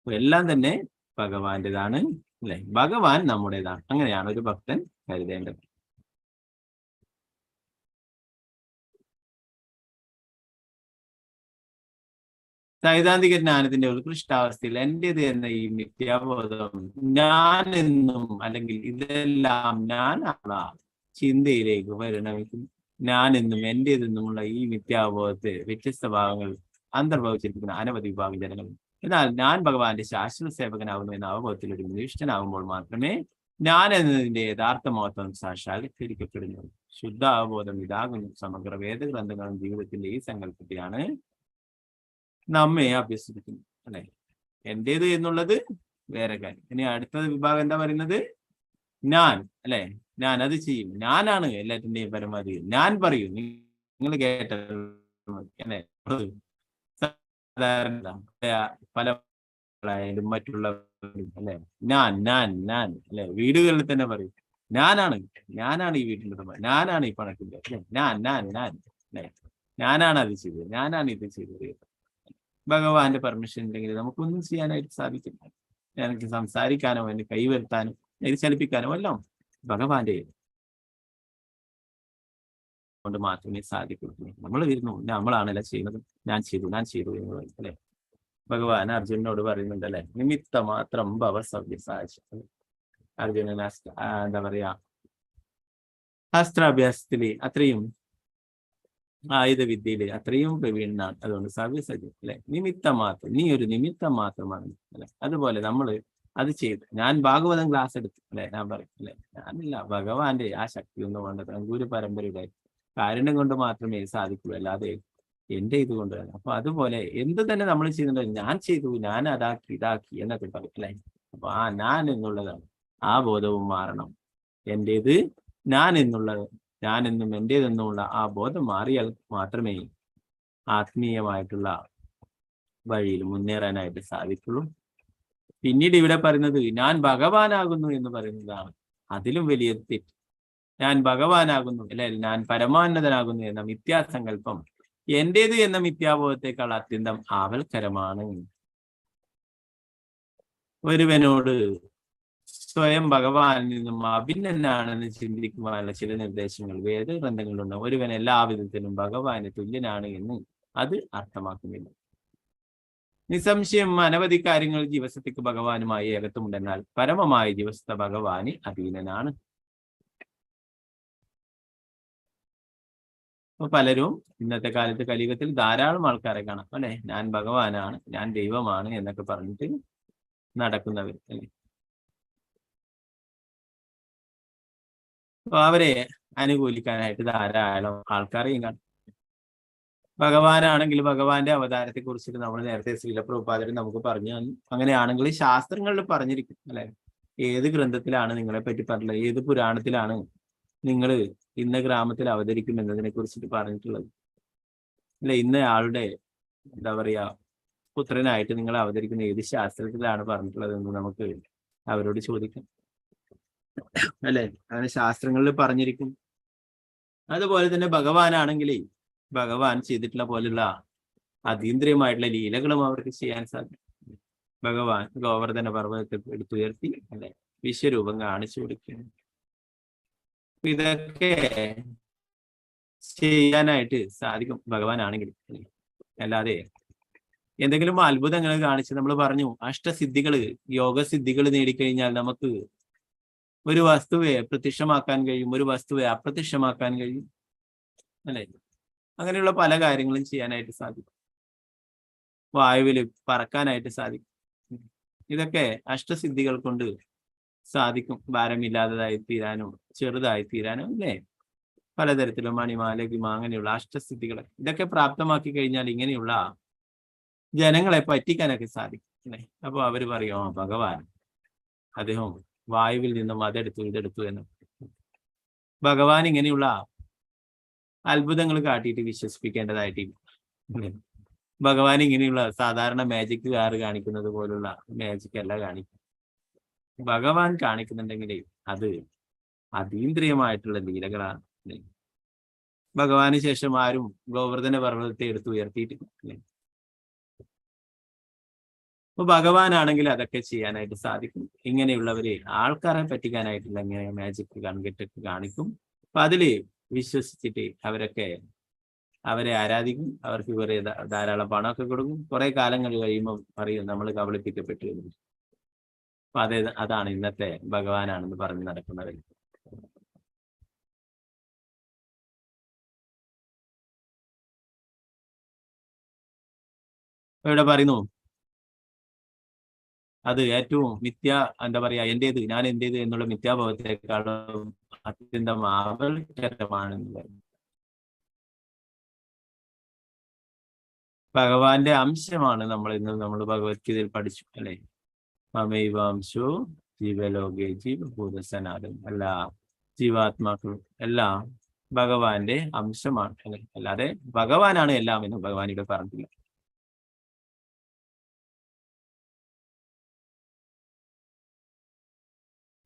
എല്ലാം തന്നെ ഭഗവാന്റേതാണ് അല്ലെ. ഭഗവാൻ നമ്മുടേതാണ്. അങ്ങനെയാണ് ഒരു ഭക്തൻ കരുതേണ്ടത്. സൈദ്ധാന്തിക ജ്ഞാനത്തിന്റെ ഉത്കൃഷ്ടാവസ്ഥയിൽ എന്റേത് എന്ന ഈ മിഥ്യാബോധം ഞാൻ എന്നും അല്ലെങ്കിൽ ഇതെല്ലാം ഞാനുള്ള ചിന്തയിലേക്ക് പരിണമിക്കും. ഞാൻ എന്നും എന്റേതെന്നുമുള്ള ഈ മിഥ്യാബോധത്തെ വ്യത്യസ്ത ഭാഗങ്ങൾ അന്തർഭവിച്ചിരിക്കുന്ന അനവധി വിഭാഗം ജനങ്ങൾ. എന്നാൽ ഞാൻ ഭഗവാന്റെ ശാശ്വത സേവകനാകുന്നു എന്ന അവബോധത്തിൽ ഒരു നിഷ്ഠനാകുമ്പോൾ മാത്രമേ ഞാൻ എന്നതിന്റെ യഥാർത്ഥ മഹത്വം സാക്ഷാത്കരിക്കപ്പെടുന്നു. ശുദ്ധ അവബോധം ഇതാകുന്നു. സമഗ്ര വേദഗ്രന്ഥങ്ങളും ജീവിതത്തിന്റെ ഈ സങ്കല്പത്തെയാണ് നമ്മെ അഭ്യസിപ്പിക്കുന്നു അല്ലെ. എന്റേത് എന്നുള്ളത് വേറെ കാര്യം. ഇനി അടുത്ത വിഭാഗം എന്താ പറയുന്നത്? ഞാൻ അല്ലെ, ഞാൻ അത് ചെയ്യും, ഞാനാണ് എല്ലാറ്റിന്റെയും പരമാവധി, ഞാൻ പറയും. നിങ്ങൾ കേട്ട അല്ലെ, സാധാരണ പല മറ്റുള്ളവരും അല്ലെ, ഞാൻ അല്ലെ, വീടുകളിൽ തന്നെ പറയും ഞാനാണ് ഈ വീട്ടിൻ്റെ, ഞാനാണ് ഈ പണക്കിൻ്റെ അല്ലെ, ഞാൻ അല്ലെ, ഞാനാണ് അത് ചെയ്തത്, ഞാനാണ് ഇത് ചെയ്തത്. ഭഗവാന്റെ പെർമിഷൻ ഉണ്ടെങ്കിൽ നമുക്കൊന്നും ചെയ്യാനായിട്ട് സാധിക്കില്ല. എനിക്ക് സംസാരിക്കാനോ എന്നെ കൈവരുത്താനോ ഇത് ചലിപ്പിക്കാനോ എല്ലാം ഭഗവാന്റെ കൊണ്ട് മാത്രമേ സാധിക്കുള്ളൂ. നമ്മൾ വരുന്നു, നമ്മളാണല്ലോ ചെയ്യുന്നത്, ഞാൻ ചെയ്തു എന്ന് പറയും അല്ലെ. ഭഗവാൻ അർജുനനോട് പറയുന്നുണ്ട് അല്ലെ, നിമിത്ത മാത്രം ഭവ സവ്യസാചി. അർജുനൻ എന്താ പറയാ, അസ്ത്രാഭ്യാസത്തില് അത്രയും ആയുധവിദ്യയില് അത്രയും പ്രവീണനാണ്. അതുകൊണ്ട് സവ്യസജി അല്ലെ, നിമിത്തം മാത്രം, നീ ഒരു നിമിത്തം മാത്രമാണ് അല്ലെ. അതുപോലെ നമ്മള് അത് ചെയ്ത്, ഞാൻ ഭാഗവതം ക്ലാസ് എടുത്തു അല്ലെ, ഞാൻ പറയും അല്ലെ, ഞാനില്ല, ഭഗവാന്റെ ആ ശക്തി ഒന്നും വേണ്ടത് ഗുരു പരമ്പരയുടെ കാരുണ്യം കൊണ്ട് മാത്രമേ സാധിക്കുള്ളൂ, അല്ലാതെ എന്റെ ഇത് കൊണ്ട് തന്നെ. അപ്പൊ അതുപോലെ എന്ത് തന്നെ നമ്മൾ ചെയ്യുന്നുണ്ട്, ഞാൻ ചെയ്തു, ഞാൻ ഇതാക്കി എന്നൊക്കെ പറയും അല്ലെ. അപ്പൊ ആ ഞാൻ എന്നുള്ളതാണ്, ആ ബോധവും മാറണം. എന്റേത് ഞാൻ എന്നുള്ളത്, ഞാനെന്നും എന്റേതെന്നുമുള്ള ആ ബോധം മാറിയാൽ മാത്രമേ ആത്മീയമായിട്ടുള്ള വഴിയിൽ മുന്നേറാനായിട്ട് സാധിക്കുള്ളൂ. പിന്നീട് ഇവിടെ പറയുന്നത് ഞാൻ ഭഗവാനാകുന്നു എന്ന് പറയുന്നതാണ് അതിലും വലിയ തെറ്റ്. ഞാൻ ഭഗവാനാകുന്നു അല്ലെ, ഞാൻ പരമാന്നതനാകുന്നു എന്ന മിഥ്യാസങ്കല്പം എന്റേത് എന്ന മിഥ്യാബോധത്തെക്കാൾ അത്യന്തം ആവൽക്കരമാണ്. ഒരുവനോട് സ്വയം ഭഗവാനിൽ നിന്നും അഭിന്നനാണെന്ന് ചിന്തിക്കുവാനുള്ള ചില നിർദ്ദേശങ്ങൾ വേദഗ്രന്ഥങ്ങളിലുണ്ട്. ഒരുവൻ എല്ലാവിധത്തിലും ഭഗവാന് തുല്യനാണ് എന്ന് അത് അർത്ഥമാക്കുന്നില്ല. നിസ്സംശയം അനവധി കാര്യങ്ങൾ ജീവസത്തയ്ക്ക് ഭഗവാനുമായി ഏകത്വമുണ്ടെന്നാൽ പരമമായ ജീവസത്ത ഭഗവാന് അധീനനാണ്. അപ്പൊ പലരും ഇന്നത്തെ കാലത്ത് കലിയുഗത്തിൽ ധാരാളം ആൾക്കാരെ കാണാം അല്ലെ, ഞാൻ ഭഗവാനാണ്, ഞാൻ ദൈവമാണ് എന്നൊക്കെ പറഞ്ഞിട്ട് നടക്കുന്നവർ അല്ലെ. അപ്പൊ അവരെ അനുകൂലിക്കാനായിട്ട് ധാരാളം ആൾക്കാരെയും കാണും. ഭഗവാനാണെങ്കിൽ ഭഗവാന്റെ അവതാരത്തെ കുറിച്ചിട്ട് നമ്മൾ നേരത്തെ ശ്രീലപ്രഭുപാദർ നമുക്ക് പറഞ്ഞു തന്നു. അങ്ങനെയാണെങ്കിൽ ശാസ്ത്രങ്ങളിൽ പറഞ്ഞിരിക്കും അല്ലെ, ഏത് ഗ്രന്ഥത്തിലാണ് നിങ്ങളെ പറ്റി പറഞ്ഞത്, ഏത് പുരാണത്തിലാണ് നിങ്ങൾ ഇന്ന ഗ്രാമത്തിൽ അവതരിക്കും എന്നതിനെ കുറിച്ചിട്ട് പറഞ്ഞിട്ടുള്ളത് അല്ലെ. ഇന്ന ആളുടെ എന്താ പറയാ പുത്രനായിട്ട് നിങ്ങൾ അവതരിക്കുന്ന ഏത് ശാസ്ത്രത്തിലാണ് പറഞ്ഞിട്ടുള്ളത് എന്ന് നമുക്ക് അവരോട് ചോദിക്കാം. അല്ലെ? അങ്ങനെ ശാസ്ത്രങ്ങളിൽ പറഞ്ഞിരിക്കും. അതുപോലെ തന്നെ ഭഗവാനാണെങ്കിലേ ഭഗവാൻ ചെയ്തിട്ടുള്ള പോലുള്ള അതീന്ദ്രിയമായിട്ടുള്ള ലീലകളും അവർക്ക് ചെയ്യാൻ സാധിക്കും. ഭഗവാൻ ഗോവർദ്ധന പർവ്വതത്തെ എടുത്തുയർത്തി അല്ലെ വിശ്വരൂപം കാണിച്ചു കൊടുക്കുന്നു. ഇതൊക്കെ ചെയ്യാനായിട്ട് സാധിക്കും ഭഗവാനാണെങ്കിൽ. അല്ലാതെ എന്തെങ്കിലും അത്ഭുതങ്ങൾ കാണിച്ച് നമ്മൾ പറഞ്ഞു അഷ്ടസിദ്ധികള് യോഗസിദ്ധികൾ നേടിക്കഴിഞ്ഞാൽ നമുക്ക് ഒരു വസ്തുവെ പ്രത്യക്ഷമാക്കാൻ കഴിയും, ഒരു വസ്തുവെ അപ്രത്യക്ഷമാക്കാൻ കഴിയും അല്ലെ? അങ്ങനെയുള്ള പല കാര്യങ്ങളും ചെയ്യാനായിട്ട് സാധിക്കും. വായുവില് പറക്കാനായിട്ട് സാധിക്കും. ഇതൊക്കെ അഷ്ടസിദ്ധികൾ കൊണ്ട് സാധിക്കും. ഭാരമില്ലാത്തതായി തീരാനും ചെറുതായി തീരാനും അല്ലേ? പലതരത്തിലും മണിമാല ഗിമ അങ്ങനെയുള്ള അഷ്ടസിദ്ധികൾ ഇതൊക്കെ പ്രാപ്തമാക്കി കഴിഞ്ഞാൽ ഇങ്ങനെയുള്ള ജനങ്ങളെ പറ്റിക്കാനൊക്കെ സാധിക്കും അല്ലേ? അപ്പൊ അവര് പറയും ഭഗവാൻ അദ്ദേഹം വായുവിൽ നിന്നും അതെടുത്തു ഇതെടുത്തു എന്ന്. ഭഗവാൻ ഇങ്ങനെയുള്ള അത്ഭുതങ്ങൾ കാട്ടിയിട്ട് വിശ്വസിപ്പിക്കേണ്ടതായിട്ടില്ല. ഭഗവാൻ ഇങ്ങനെയുള്ള സാധാരണ മാജിക്കുകാർ കാണിക്കുന്നത് പോലുള്ള മാജിക് അല്ല കാണിക്കും. ഭഗവാൻ കാണിക്കുന്നുണ്ടെങ്കിൽ അത് അതീന്ദ്രിയമായിട്ടുള്ള ലീലകളാണ്. ഭഗവാന് ശേഷം ആരും ഗോവർദ്ധന പർവ്വതത്തെ എടുത്ത് ഉയർത്തിയിട്ടില്ല. അപ്പൊ ഭഗവാനാണെങ്കിൽ അതൊക്കെ ചെയ്യാനായിട്ട് സാധിക്കും. ഇങ്ങനെയുള്ളവരെ ആൾക്കാരെ പറ്റിക്കാനായിട്ടുള്ള ഇങ്ങനെ മാജിക് കൺകെട്ടൊക്കെ കാണിക്കും. അപ്പൊ അതില് വിശ്വസിച്ചിട്ട് അവരെ ആരാധിക്കും. അവർക്ക് കുറെ ധാരാളം പണമൊക്കെ കൊടുക്കും. കുറെ കാലങ്ങൾ കഴിയുമ്പോൾ പറയും നമ്മൾ കബളിപ്പിക്കപ്പെട്ടു എന്ന്. അപ്പൊ അതാണ് ഇന്നത്തെ ഭഗവാനാണെന്ന് പറഞ്ഞ് നടക്കുന്നവർ. ഇവിടെ പറയുന്നു അത് ഏറ്റവും എന്താ പറയാ ഞാൻ എന്റേത് എന്നുള്ള മിഥ്യാഭാവത്തെക്കാളും അത്യന്തം ആപൽക്കരമാണെന്ന് പറഞ്ഞു. ഭഗവാന്റെ അംശമാണ് നമ്മൾ ഭഗവത്ഗീതയിൽ പഠിച്ചു അല്ലെ? മമൈവാംശോ ജീവലോകേ ജീവഭൂതസനാതൻ. എല്ലാ ജീവാത്മാക്കളും എല്ലാം ഭഗവാന്റെ അംശമാണ് അല്ലെ? അല്ലാതെ ഭഗവാനാണ് എല്ലാം എന്ന് ഭഗവാൻ ഇവിടെ പറഞ്ഞില്ല.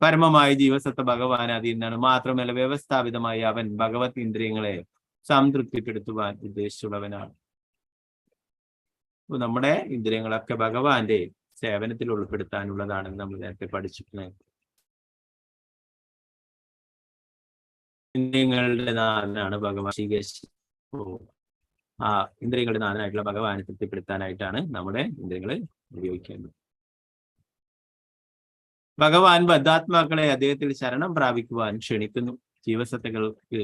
പരമമായ ജീവസത്ത ഭഗവാൻ അതിന്നാണ്. മാത്രമല്ല വ്യവസ്ഥാപിതമായി അവൻ ഭഗവത് ഇന്ദ്രിയങ്ങളെ സംതൃപ്തിപ്പെടുത്തുവാൻ ഉദ്ദേശിച്ചുള്ളവനാണ്. നമ്മുടെ ഇന്ദ്രിയങ്ങളൊക്കെ ഭഗവാന്റെ സേവനത്തിൽ ഉൾപ്പെടുത്താനുള്ളതാണെന്ന് നമ്മൾ നേരത്തെ പഠിച്ചിട്ടുണ്ട്. ഇന്ദ്രിയങ്ങളുടെ നാഥനാണ് ഭഗവാൻ. ആ ഇന്ദ്രിയങ്ങളുടെ നാഥനായിട്ടുള്ള ഭഗവാനെ തൃപ്തിപ്പെടുത്താനായിട്ടാണ് നമ്മുടെ ഇന്ദ്രിയങ്ങളെ ഉപയോഗിക്കേണ്ടത്. ഭഗവാൻ ബദ്ധാത്മാക്കളെ അദ്ദേഹത്തിൽ ശരണം പ്രാപിക്കുവാൻ ക്ഷണിക്കുന്നു. ജീവസത്തകൾക്ക്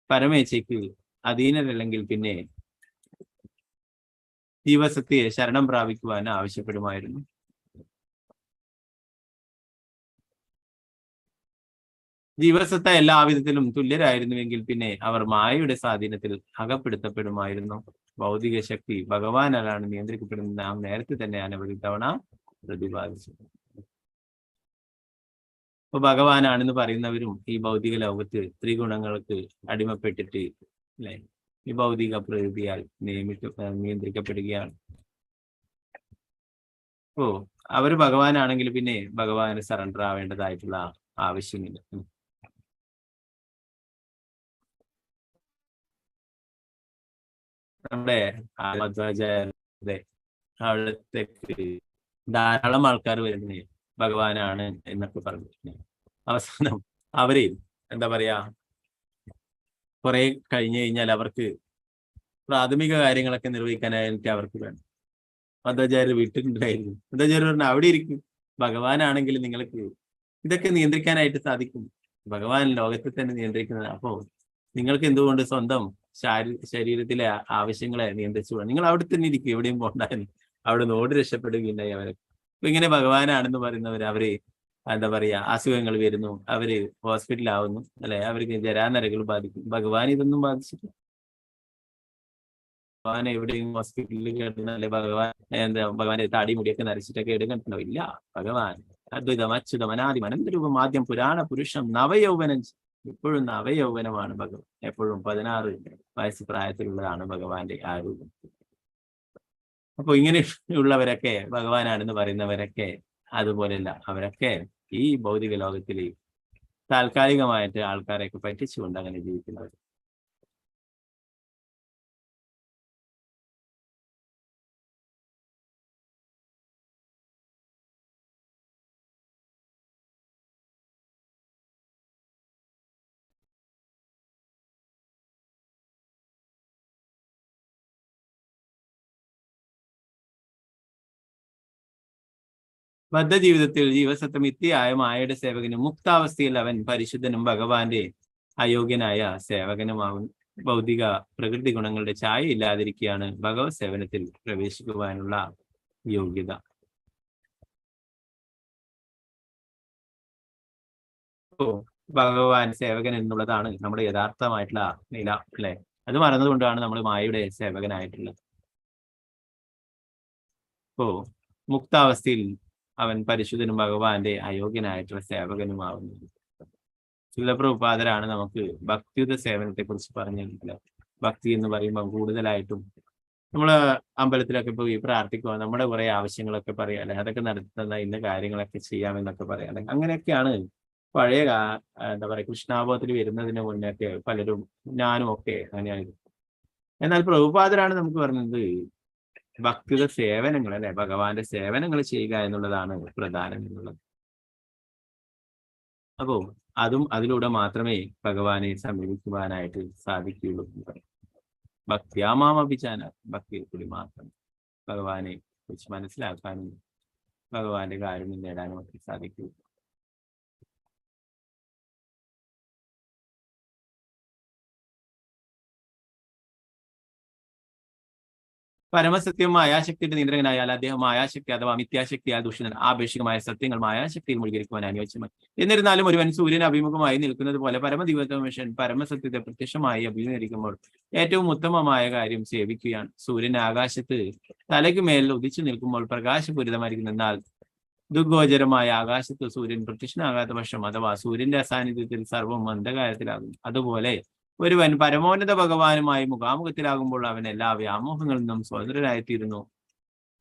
പരമേച്ഛയ്ക്ക് അധീനരല്ലെങ്കിൽ പിന്നെ ജീവസത്തയെ ശരണം പ്രാപിക്കുവാൻ ആവശ്യപ്പെടുമായിരുന്നു. ജീവസത്ത എല്ലാവിധത്തിലും തുല്യരായിരുന്നുവെങ്കിൽ പിന്നെ അവർ മായയുടെ സ്വാധീനത്തിൽ അകപ്പെടുത്തപ്പെടുമായിരുന്നു. ഭൗതിക ശക്തി ഭഗവാനാലാണ് നിയന്ത്രിക്കപ്പെടുന്നത്. നാം നേരത്തെ തന്നെ അനവധി തവണ പ്രതിപാദിച്ചു. ഇപ്പൊ ഭഗവാനാണെന്ന് പറയുന്നവരും ഈ ഭൗതിക ലോകത്ത് ത്രിഗുണങ്ങൾക്ക് അടിമപ്പെട്ടിട്ട് അല്ലെ ഈ ഭൗതിക പ്രകൃതിയാൽ നിയന്ത്രിക്കപ്പെടുകയാണ്. ഓ അവര് ഭഗവാനാണെങ്കിൽ പിന്നെ ഭഗവാന് സറണ്ടർ ആവേണ്ടതായിട്ടുള്ള ആവശ്യമില്ല. നമ്മുടെ അവിടത്തേക്ക് ധാരാളം ആൾക്കാർ വരുന്നേ ഭഗവാനാണ് എന്നൊക്കെ പറഞ്ഞു. അവസാനം അവര് എന്താ പറയാ കുറെ കഴിഞ്ഞു കഴിഞ്ഞാൽ അവർക്ക് പ്രാഥമിക കാര്യങ്ങളൊക്കെ നിർവഹിക്കാനായിട്ട് അവർക്ക് വേണം. മധ്വാചാര്യർ വീട്ടിലുണ്ടായിരുന്നു. മധ്വാചാര്യർ പറഞ്ഞു അവിടെ ഇരിക്കും, ഭഗവാനാണെങ്കിൽ നിങ്ങൾക്ക് ഇതൊക്കെ നിയന്ത്രിക്കാനായിട്ട് സാധിക്കും. ഭഗവാൻ ലോകത്തെ തന്നെ നിയന്ത്രിക്കുന്നത്. അപ്പോ നിങ്ങൾക്ക് എന്തുകൊണ്ട് സ്വന്തം ശരീരത്തിലെ ആവശ്യങ്ങളെ നിയന്ത്രിച്ചു നിങ്ങൾ അവിടെ തന്നെ ഇരിക്കും, എവിടെയും പോണ്ടായിരുന്നു. അവിടെ നിന്ന് ഓടി രക്ഷപ്പെടുകയുണ്ടായി അവരൊക്കെ. അപ്പൊ ഇങ്ങനെ ഭഗവാനാണെന്ന് പറയുന്നവർ അവര് എന്താ പറയാ അസുഖങ്ങൾ വരുന്നു, അവര് ഹോസ്പിറ്റലാവുന്നു അല്ലെ, അവർക്ക് ജരാനരകൾ ബാധിക്കും. ഭഗവാൻ ഇതൊന്നും ബാധിച്ചിട്ട് ഭഗവാൻ എവിടെയും ഹോസ്പിറ്റലിൽ കിടന്നല്ലേ ഭഗവാന്റെ താടി മുടിയൊക്കെ നരച്ചിട്ടൊക്കെ എടുക്കണ്ടോ? ഇല്ല. ഭഗവാൻ അദ്വൈതം അച്യുതം അനാദിം അനന്തരൂപം ആദ്യം പുരാണ പുരുഷം നവയൗവനം. എപ്പോഴും നവയൗവനമാണ് ഭഗവാൻ. എപ്പോഴും 16 വയസ്സ് പ്രായത്തിലുള്ളതാണ് ഭഗവാന്റെ ആ രൂപം. അപ്പൊ ഇങ്ങനെയുള്ളവരൊക്കെ ഭഗവാനാണെന്ന് പറയുന്നവരൊക്കെ അതുപോലെയല്ല. അവരൊക്കെ ഈ ഭൗതിക ലോകത്തിൽ താൽക്കാലികമായിട്ട് ആൾക്കാരെയൊക്കെ പറ്റിച്ചുകൊണ്ട് അങ്ങനെ ജീവിക്കുന്നത്. ബദ്ധജീവിതത്തിൽ ജീവസത്വം മിഥ്യയായ മായയുടെ സേവകനും മുക്താവസ്ഥയിൽ അവൻ പരിശുദ്ധനും ഭഗവാന്റെ അയോഗ്യനായ സേവകനുമാകുന്നു. ഭൗതിക പ്രകൃതി ഗുണങ്ങളുടെ ഛായ ഇല്ലാതിരിക്കുകയാണ് ഭഗവത് സേവനത്തിൽ പ്രവേശിക്കുവാനുള്ള യോഗ്യത. ഭഗവാൻ സേവകൻ എന്നുള്ളതാണ് നമ്മുടെ യഥാർത്ഥമായിട്ടുള്ള നില, അല്ലെ? അത് മറന്നുകൊണ്ടാണ് നമ്മൾ മായയുടെ സേവകനായിട്ടുള്ളത്. മുക്താവസ്ഥയിൽ അവൻ പരിശുദ്ധനും ഭഗവാന്റെ അയോഗ്യനായിട്ടുള്ള സേവകനുമാവുന്നു. ശിലപ്രഭുപാദരാണ് നമുക്ക് ഭക്തിയുത സേവനത്തെ കുറിച്ച് പറഞ്ഞിട്ടുള്ളത്. ഭക്തി എന്ന് പറയുമ്പോൾ കൂടുതലായിട്ടും നമ്മള് അമ്പലത്തിലൊക്കെ പോയി പ്രാർത്ഥിക്കുക, നമ്മുടെ കുറെ ആവശ്യങ്ങളൊക്കെ പറയാം, അല്ലെ? അതൊക്കെ നടത്തുന്ന ഇന്ന കാര്യങ്ങളൊക്കെ ചെയ്യാമെന്നൊക്കെ പറയാം, അല്ലെ? അങ്ങനെയൊക്കെയാണ് പഴയ എന്താ പറയുക കൃഷ്ണാബോധത്തിൽ വരുന്നതിന് മുന്നേക്കെ പലരും, ഞാനും ഒക്കെ അങ്ങനെയായിരുന്നു. എന്നാൽ പ്രഭുപാദരാണ് നമുക്ക് പറഞ്ഞത് ഭക്തിയുടെ സേവനങ്ങൾ, അല്ലെ? ഭഗവാന്റെ സേവനങ്ങൾ ചെയ്യുക എന്നുള്ളതാണ് പ്രധാനം എന്നുള്ളത്. അപ്പോ അതിലൂടെ മാത്രമേ ഭഗവാനെ സമീപിക്കുവാനായിട്ട് സാധിക്കുകയുള്ളൂ. ഭക്തിയാമാമഭിചാന, ഭക്തിയിൽ കൂടി മാത്രം ഭഗവാനെ കുറിച്ച് മനസ്സിലാക്കാനും ഭഗവാന്റെ കാരുണ്യം നേടാനും ഒക്കെ സാധിക്കുകയുള്ളൂ. പരമസത്യം മായാശക്തിയുടെ നിയന്ത്രകനായാൽ അദ്ദേഹം മായാശക്തി അഥവാ മിഥ്യാശക്തിയാൽ ദൂഷിതൻ. ആപേക്ഷികമായ സത്യങ്ങൾ മായാശക്തിയിൽ മുഴുകിയിരിക്കുവാൻ അനുയോജ്യമായി. എന്നിരുന്നാലും ഒരുവൻ സൂര്യൻ അഭിമുഖമായി നിൽക്കുന്നത് പോലെ പരമദിവ്യത്വമനുഷ്യൻ പരമസത്യത്തെ പ്രത്യക്ഷമായി അഭിമുഖീകരിക്കുമ്പോൾ ഏറ്റവും ഉത്തമമായ കാര്യം സേവിക്കുകയാണ്. സൂര്യൻ ആകാശത്ത് തലയ്ക്ക് മേൽ ഉദിച്ചു നിൽക്കുമ്പോൾ പ്രകാശപൂരിതമായിരിക്കുന്നു. എന്നാൽ ദുർഗോചരമായ ആകാശത്ത് സൂര്യൻ പ്രത്യക്ഷനാകാത്ത പക്ഷം അഥവാ സൂര്യന്റെ അസാന്നിധ്യത്തിൽ സർവ്വം അന്ധകാരത്തിലാകും. അതുപോലെ ഒരുവൻ പരമോന്നത ഭഗവാനുമായി മുഖാമുഖത്തിലാകുമ്പോൾ അവൻ എല്ലാ വ്യാമോഹങ്ങളിൽ നിന്നും സ്വതന്ത്രനായിത്തീരുന്നു.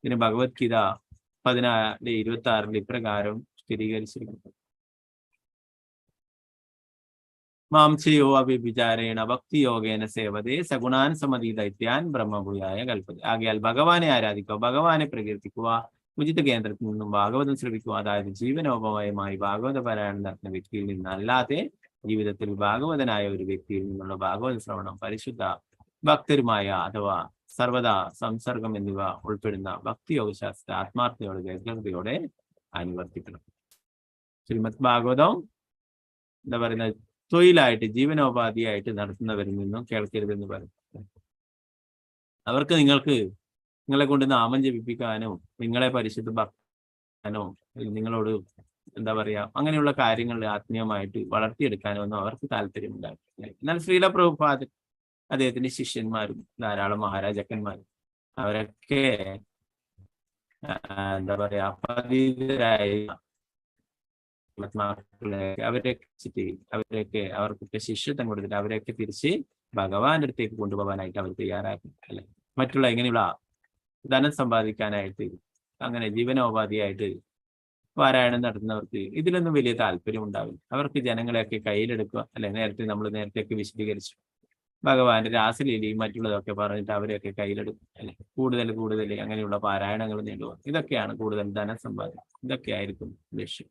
ഇതിന് ഭഗവത്ഗീത 14:26 ഇപ്രകാരം സ്ഥിരീകരിച്ചിരിക്കുന്നു. മാംസയോ അവിചാരേണ ഭക്തിയോഗേന സേവതേ സഗുണാൻ സമതി ദൈത്യാൻ ബ്രഹ്മഭൂയായ കൽപ്പതി. ആകയാൽ ഭഗവാനെ ആരാധിക്കുക, ഭഗവാനെ പ്രകീർത്തിക്കുക, ഉചിത കേന്ദ്രത്തിൽ നിന്നും ഭാഗവതം ശ്രവിക്കുക. അതായത് ജീവനോപമയമായി ഭാഗവത പാരായണം നടത്തുന്ന വ്യക്തിയിൽ നിന്നല്ലാതെ ജീവിതത്തിൽ ഭാഗവതനായ ഒരു വ്യക്തിയിൽ നിന്നുള്ള ഭാഗവത ശ്രവണം പരിശുദ്ധ ഭക്തരുമായ അഥവാ സർവദാ സംസർഗം എന്നിവ ഉൾപ്പെടുന്ന ഭക്തിയോഗശാസ്ത്ര ആത്മാർത്ഥതയോടെ വ്യഗ്രതയോടെ അനുവർത്തിക്കണം. ശ്രീമദ് ഭാഗവതം എന്താ പറയുന്നത്, തൊഴിലായിട്ട് ജീവനോപാധിയായിട്ട് നടത്തുന്നവരിൽ നിന്നും കേൾക്കരുതെന്ന് പറയും. അവർക്ക് നിങ്ങളെ കൊണ്ട് നാമം ജപിപ്പിക്കാനോ നിങ്ങളെ പരിശുദ്ധ ഭക്താനോ നിങ്ങളോട് എന്താ പറയാ അങ്ങനെയുള്ള കാര്യങ്ങൾ ആത്മീയമായിട്ട് വളർത്തിയെടുക്കാനോ ഒന്നും അവർക്ക് താല്പര്യമുണ്ടാകില്ല. എന്നാൽ ശ്രീല പ്രഭുപാദ് അദ്ദേഹത്തിന്റെ ശിഷ്യന്മാരും ധാരാളം മഹാരാജാക്കന്മാരും അവരൊക്കെ എന്താ പറയാ പതിതരായ അവർക്കൊക്കെ ശിഷ്യത്വം കൊടുത്തിട്ട് അവരെയൊക്കെ തിരിച്ച് ഭഗവാന്റെ അടുത്തേക്ക് കൊണ്ടുപോകാനായിട്ട് അവർ തയ്യാറാക്കും, അല്ലെ? മറ്റുള്ള എങ്ങനെയുള്ള ധനം സമ്പാദിക്കാനായിട്ട് അങ്ങനെ ജീവനോപാധിയായിട്ട് പാരായണം നടത്തുന്നവർക്ക് ഇതിലൊന്നും വലിയ താല്പര്യം ഉണ്ടാവില്ല. അവർക്ക് ജനങ്ങളെയൊക്കെ കയ്യിലെടുക്കുക, അല്ലെ? നേരത്തെയൊക്കെ വിശദീകരിച്ചു. ഭഗവാന്റെ രാസലീലയും മറ്റുള്ളതൊക്കെ പറഞ്ഞിട്ട് അവരെയൊക്കെ കയ്യിലെടുക്കും, അല്ലെ? കൂടുതൽ അങ്ങനെയുള്ള പാരായണങ്ങൾ നേടുക, ഇതൊക്കെയാണ് കൂടുതൽ ധനം സമ്പാദിക്കുക. ഇതൊക്കെയായിരിക്കും ലക്ഷ്യം.